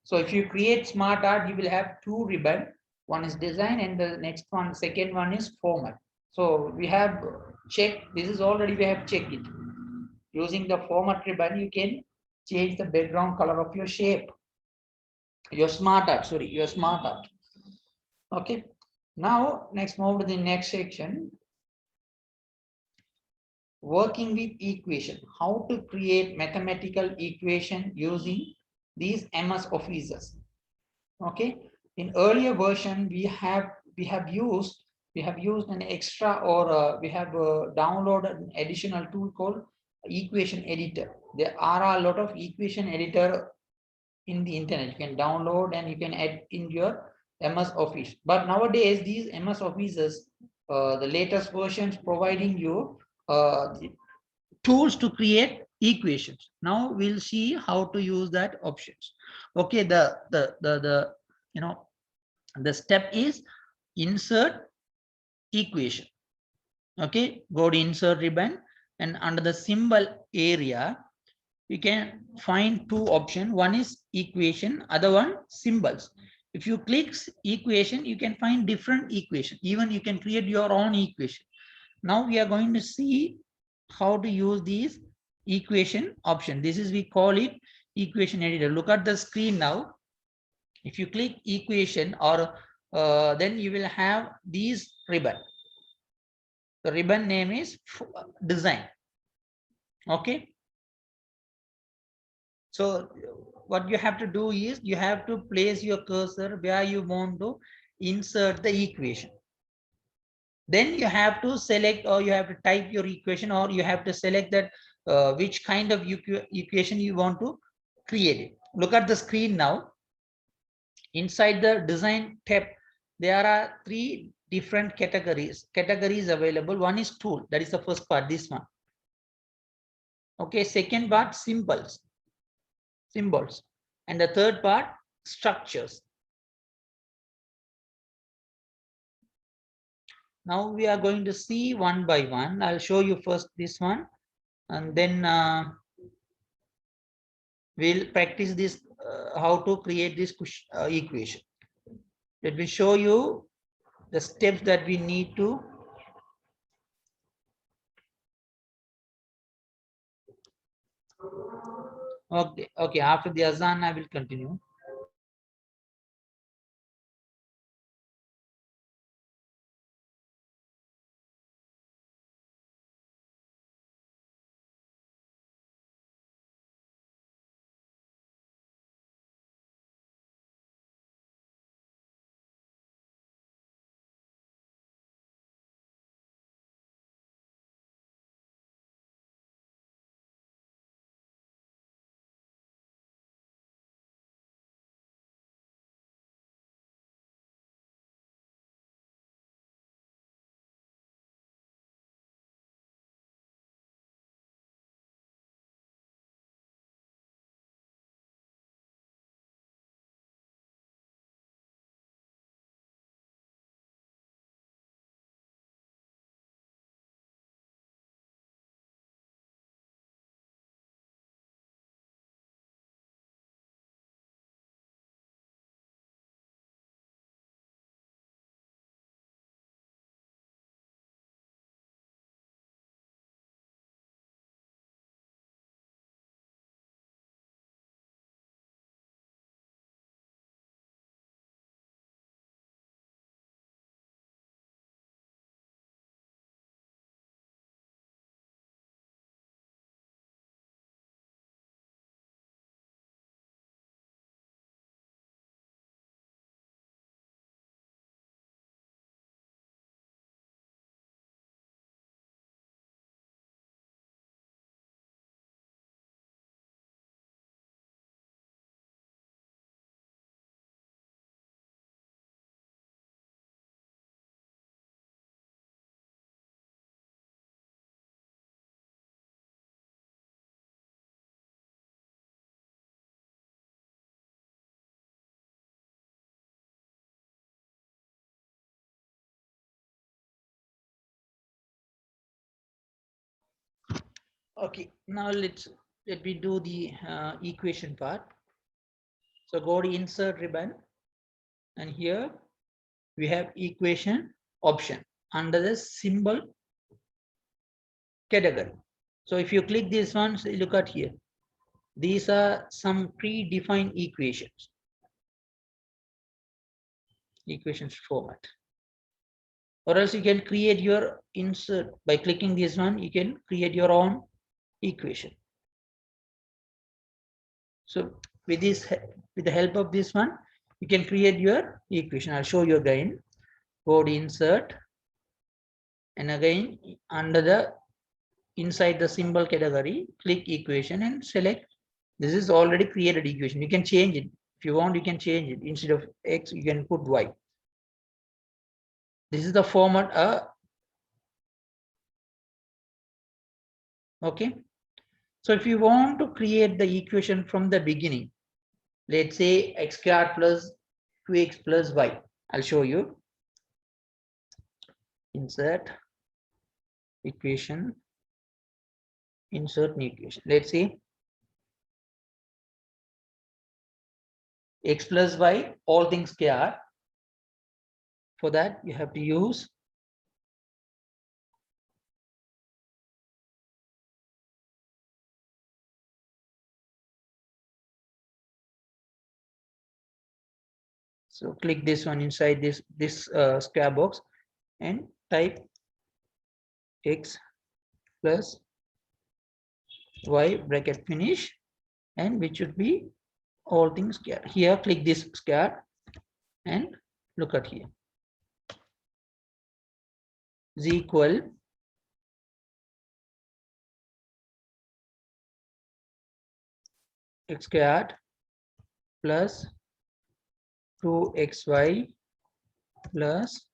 So if you create smart art, you will have two ribbon. One is design and the next one, second one is format. So we have checked, this is already we have checked it. Using the format ribbon, you can change the background color of your shape. Your smart art, sorry, your smart art. Okay. Now, next move to the next section. Working with equation, how to create mathematical equation using these MS Offices. Okay, in earlier version we have used an extra, or we have downloaded an additional tool called equation editor. There are a lot of equation editor in the internet. You can download and you can add in your MS Office. But nowadays these MS Offices, the latest versions providing you tools to create equations. Now we'll see how to use that options. Okay, the you know, the step is insert equation. Okay, go to insert ribbon, and under the symbol area you can find two options. One is equation, other one symbols. If you click equation, you can find different equation. Even you can create your own equation. Now we are going to see how to use these equation option. This is, we call it equation editor. Look at the screen now. If you click equation, or then you will have these ribbon. The ribbon name is design. Okay. So what you have to do is you have to place your cursor where you want to insert the equation. Then you have to select, or you have to type your equation, or you have to select that which kind of equation you want to create it. Look at the screen now. Inside the design tab, there are three different categories available. One is tool, that is the first part, this one. Okay, second part, symbols. symbols. And the third part, structures. Now we are going to see one by one. I'll show you first this one, and then we'll practice this, how to create this equation. Let me show you the steps that we need to. Okay, after the azan I will continue. Okay, now let me do the equation part. So go to insert ribbon, and here we have equation option under the symbol category. So if you click this one, so look at here. These are some predefined equations. Equations format. Or else you can create your insert by clicking this one. You can create your own equation. So with the help of this one, you can create your equation. I'll show you again. Go to insert, and again under the inside the symbol category, click equation and select. This is already created equation. You can change it if you want. You can change it. Instead of x, you can put y. This is the format. Okay. So if you want to create the equation from the beginning, let's say x squared plus 2x plus y. I'll show you. Insert equation. Insert new equation. Let's see. X plus y, all things squared. For that, you have to use so click this one inside this square box and type x plus y bracket finish, and which should be all things squared. Here click this squared and look at here. Is equal x squared plus 2xy plus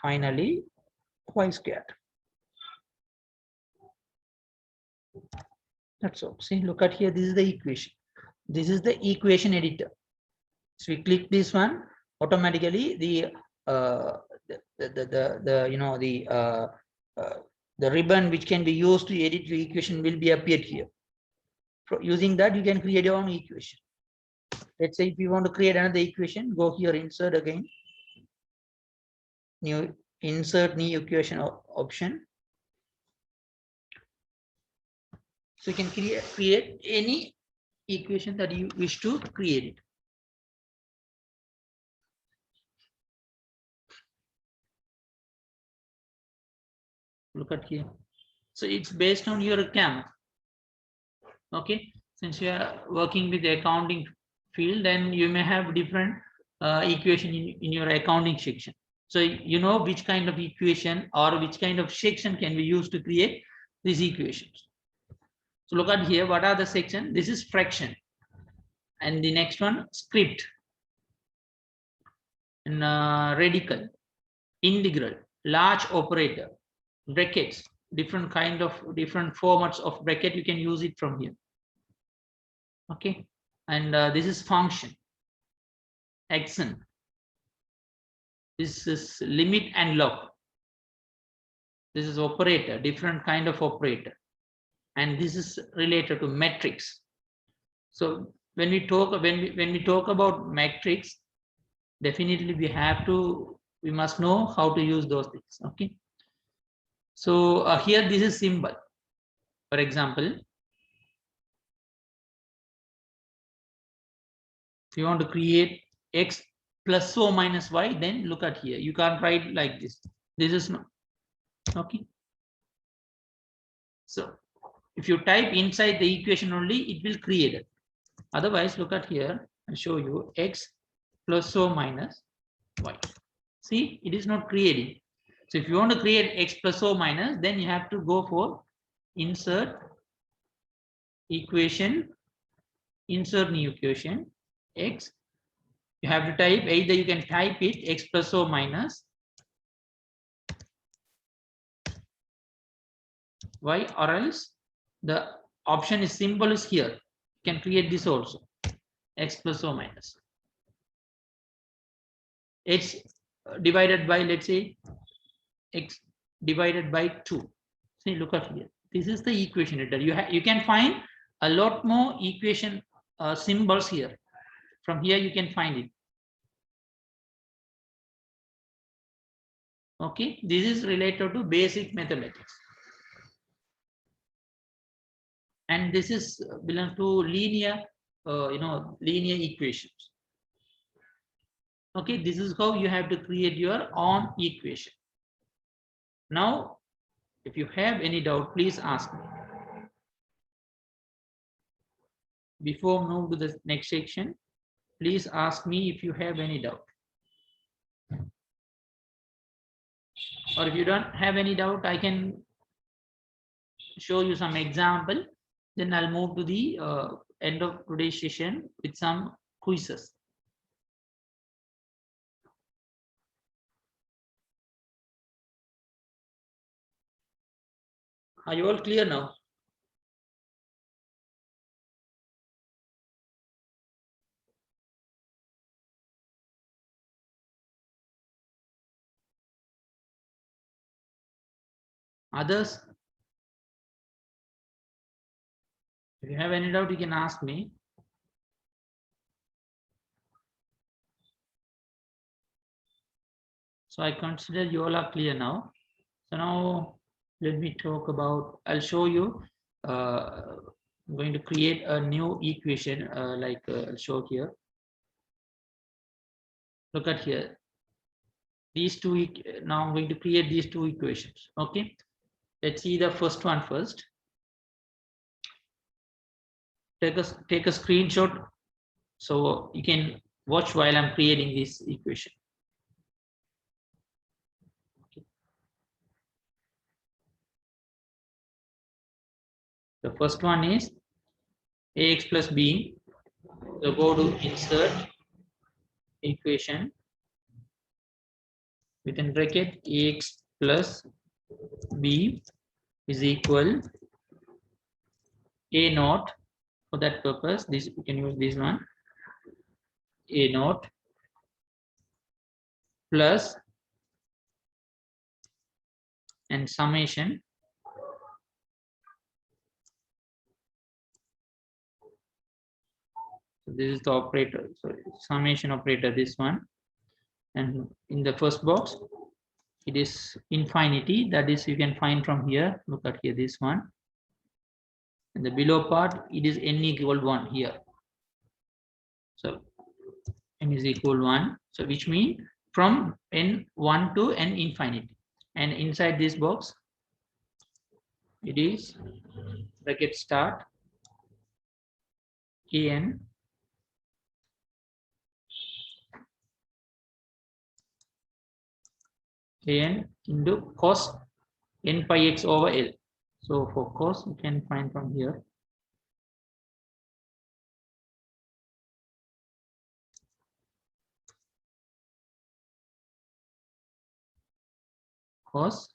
finally y squared. That's all. See, look at here. This is the equation. This is the equation editor. So we click this one, automatically the the ribbon which can be used to edit your equation will be appeared here. Using that, you can create your own equation. Let's say if you want to create another equation, go here, insert again, new insert new equation option. So you can create any equation that you wish to create it. Look at here. So it's based on your account. Okay, since you are working with the accounting field, then you may have different equation in your accounting section. So you know which kind of equation or which kind of section can be used to create these equations. So look at here, what are the section? This is fraction, and the next one script, and radical, integral, large operator, brackets, different formats of bracket. You can use it from here. Okay, and this is function, action. This is limit and log. This is operator, different kind of operator, and this is related to matrix. So when we talk about matrix, definitely we must know how to use those things. Okay. So here this is symbol. For example, if you want to create x plus or minus y, then look at here. You can't write like this. This is not okay. So if you type inside the equation only, it will create it. Otherwise, look at here and show you x plus or minus y. See, it is not creating. So if you want to create x plus or minus, then you have to go for insert equation, insert new equation, x. You have to type, either you can type it x plus or minus y, or else the option is symbol is here. You can create this also, x plus or minus. X divided by, let's say, x divided by 2. See, look at here. This is the equation editor. You can find a lot more equation symbols here. From here you can find it. Okay, this is related to basic mathematics, and this is belong to linear, linear equations. Okay, this is how you have to create your own equation. Now, if you have any doubt, please ask me. Before move to the next section, please ask me if you have any doubt. Or if you don't have any doubt, I can show you some example. Then I'll move to the end of today's session with some quizzes. Are you all clear now? Others? If you have any doubt, you can ask me. So I consider you all are clear now. So now let me talk about, I'll show you, I'm going to create a new equation, I'll show here. Look at here. These two, now I'm going to create these two equations. Okay. Let's see the first one first. Take a screenshot so you can watch while I'm creating this equation. Okay. The first one is ax plus b. So go to insert equation within bracket ax plus b is equal A naught. For that purpose, this we can use this one, A naught plus and summation so this is the operator, so summation operator, this one, and in the first box it is infinity, that is you can find from here, look at here, this one, and the below part it is n equal 1 here, so n is equal 1, so which means from n1 to n infinity, and inside this box it is bracket start an into cos n pi x over L. So for cos, you can find from here. Cos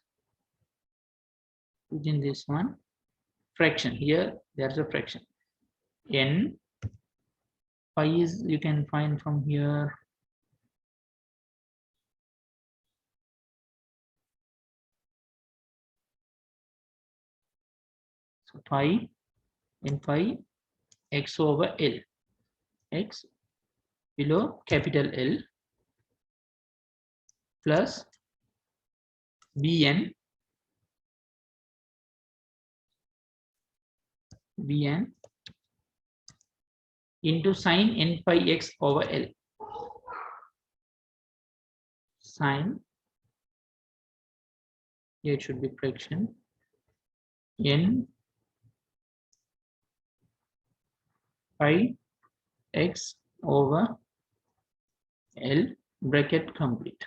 within this one fraction, here there's a fraction. N pi is you can find from here. So pi n pi x over L, x below capital L plus bn into sine n pi x over L. Sine, here it should be fraction, n pi x over L, bracket complete.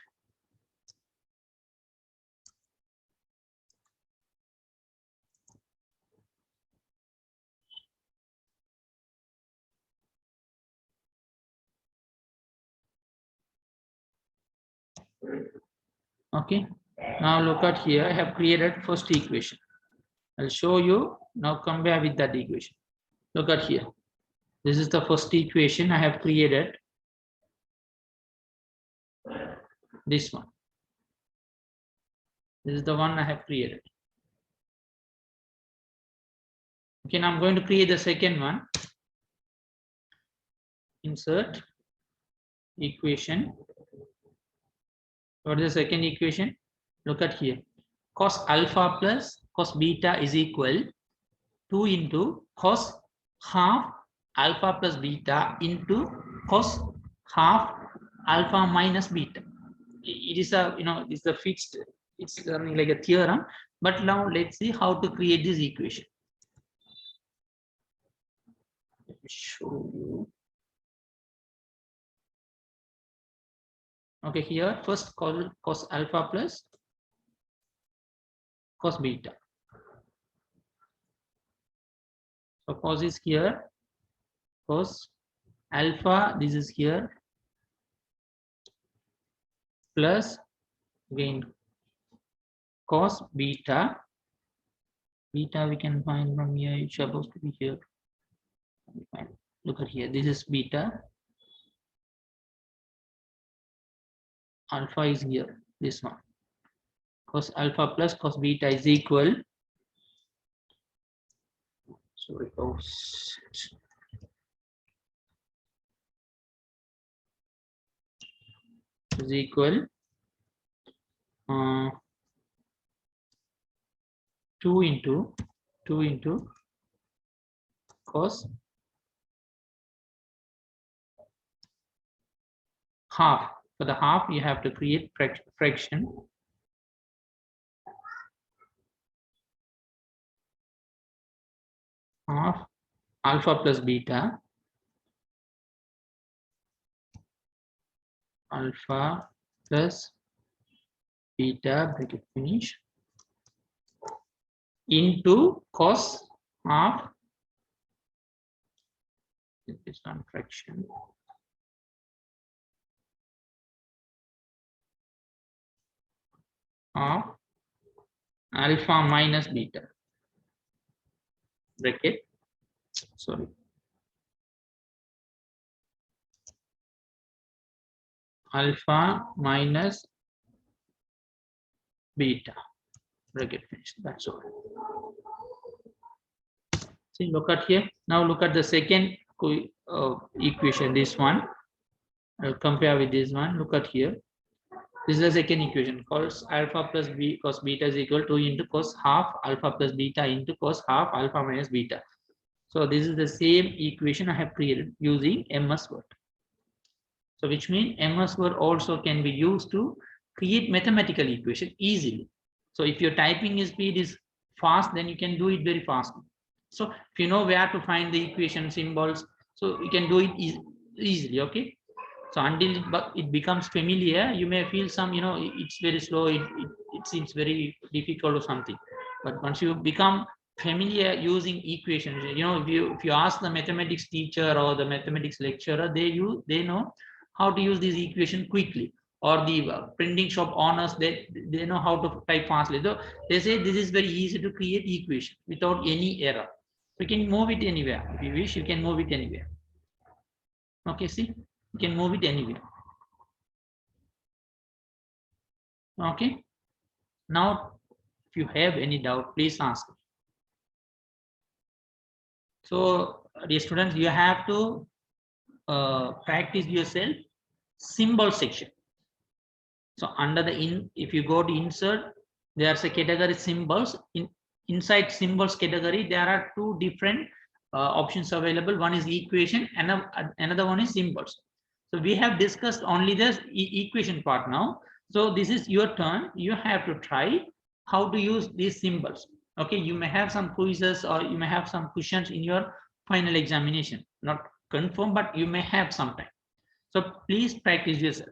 Okay, now look at here, I have created first equation. I'll show you, now compare with that equation. Look at here, this is the first equation I have created, this one. This is the one I have created. Okay, now I'm going to create the second one. Insert equation. What is the second equation? Look at here. Cos alpha plus cos beta is equal 2 into cos half alpha plus beta into cos half alpha minus beta. It is a, it's a fixed, it's something like a theorem, but now let's see how to create this equation. Let me show you. Okay, here first cos alpha plus cos beta. So cos is here, cos alpha, this is here, plus again cos beta. Beta we can find from here, it's supposed to be here. Look at here, this is beta. Alpha is here, this one. Cos alpha plus cos beta is equal. Sorry, is equal 2 into cos half. For the half, you have to create fraction. Half alpha plus beta. Alpha plus beta, bracket finish, into cos half, this one fraction, of alpha minus beta, bracket sorry, alpha minus beta, bracket finish, that's all. See, look at here. Now look at the second equation, this one. I'll compare with this one. Look at here. This is the second equation. Cos alpha plus b cos beta is equal to into cos half alpha plus beta into cos half alpha minus beta. So this is the same equation I have created using MS Word. So which means MS Word also can be used to create mathematical equation easily. So if your typing speed is fast, then you can do it very fast. So if you know where to find the equation symbols, so you can do it easily. Okay. So until it becomes familiar, you may feel some, it's very slow, it seems very difficult or something. But once you become familiar using equations, if you ask the mathematics teacher or the mathematics lecturer, they know how to use this equation quickly. Or the printing shop owners, they know how to type fastly. So they say this is very easy to create equation without any error. You can move it anywhere. If you wish, you can move it anywhere. Okay, see, you can move it anywhere. Okay, now if you have any doubt, please ask. So dear students, you have to practice yourself symbol section. So under the if you go to insert, there's a category symbols. Inside symbols category, there are two different options available. One is equation and another one is symbols. So we have discussed only this equation part now. So this is your turn. You have to try how to use these symbols. Okay, you may have some quizzes or you may have some questions in your final examination. Not confirmed, but you may have some time. So please practice yourself.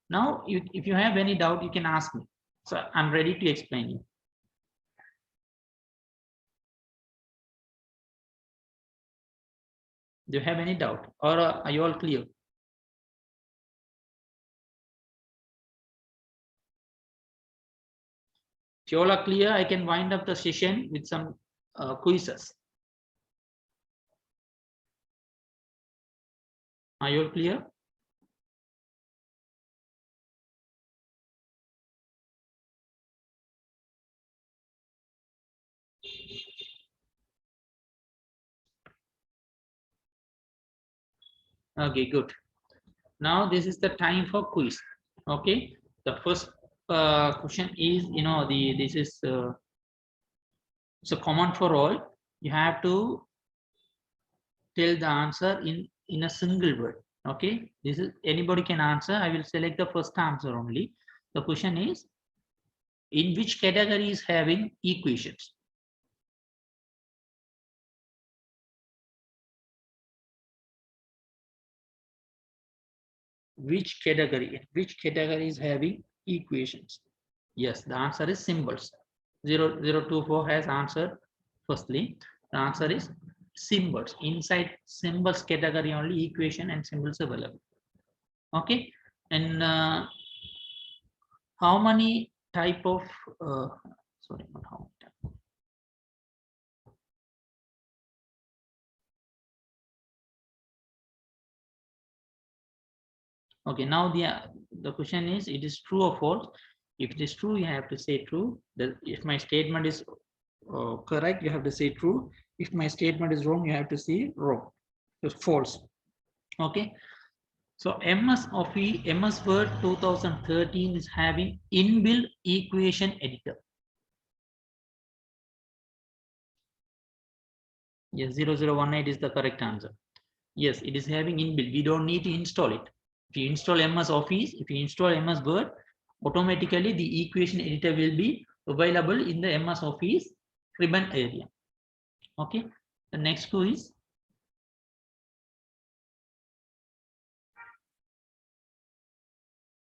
Now, if you have any doubt, you can ask me. So I'm ready to explain you. Do you have any doubt, or are you all clear? If you all are clear, I can wind up the session with some quizzes. Are you all clear? Okay, good. Now this is the time for quiz. Okay, the first question is, this is it's a common for all. You have to tell the answer in a single word. Okay, this is anybody can answer. I will select the first answer only. The question is, in which category is having equations? Which category is having equations? Yes, the answer is symbols. 0024 has answered firstly. The answer is symbols. Inside symbols category only equation and symbols available. Okay, and how many type of sorry, not how many type. Okay, now the question is, it is true or false? If it is true, you have to say true. If my statement is correct, you have to say true. If my statement is wrong, you have to say wrong. It's false. Okay. So MS Word 2013 is having inbuilt equation editor. Yes, 0018 is the correct answer. Yes, it is having inbuilt. We don't need to install it. If you install MS Office, if you install MS Word, automatically the equation editor will be available in the MS Office ribbon area. Okay, the next clue is,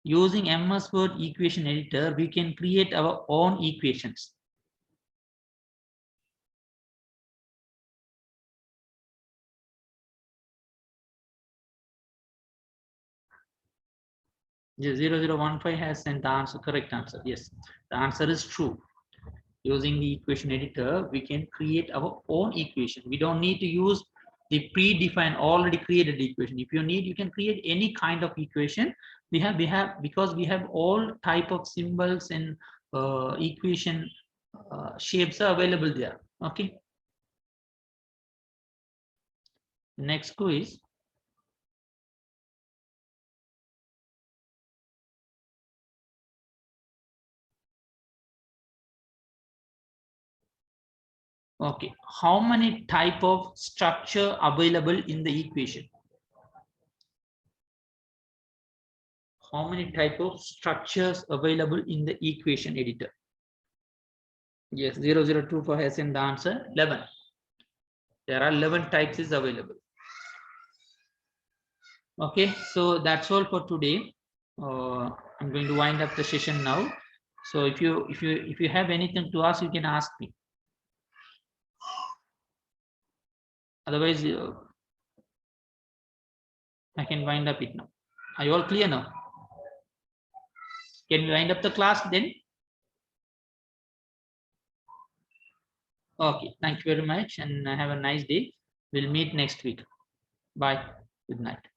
using MS Word equation editor, we can create our own equations. The 0015 has sent the answer, correct answer. Yes, the answer is true. Using the equation editor, we can create our own equation. We don't need to use the predefined, already created equation. If you need, you can create any kind of equation. We have because we have all type of symbols and equation shapes are available there. Okay. Next quiz. Okay, how many type of structure available in the equation? How many type of structures available in the equation editor? Yes, 0024 has in the answer 11. There are 11 types is available. Okay, so that's all for today. I'm going to wind up the session now. So if you have anything to ask, you can ask me. Otherwise, I can wind up it now. Are you all clear now? Can we wind up the class then? Okay, thank you very much and have a nice day. We'll meet next week. Bye. Good night.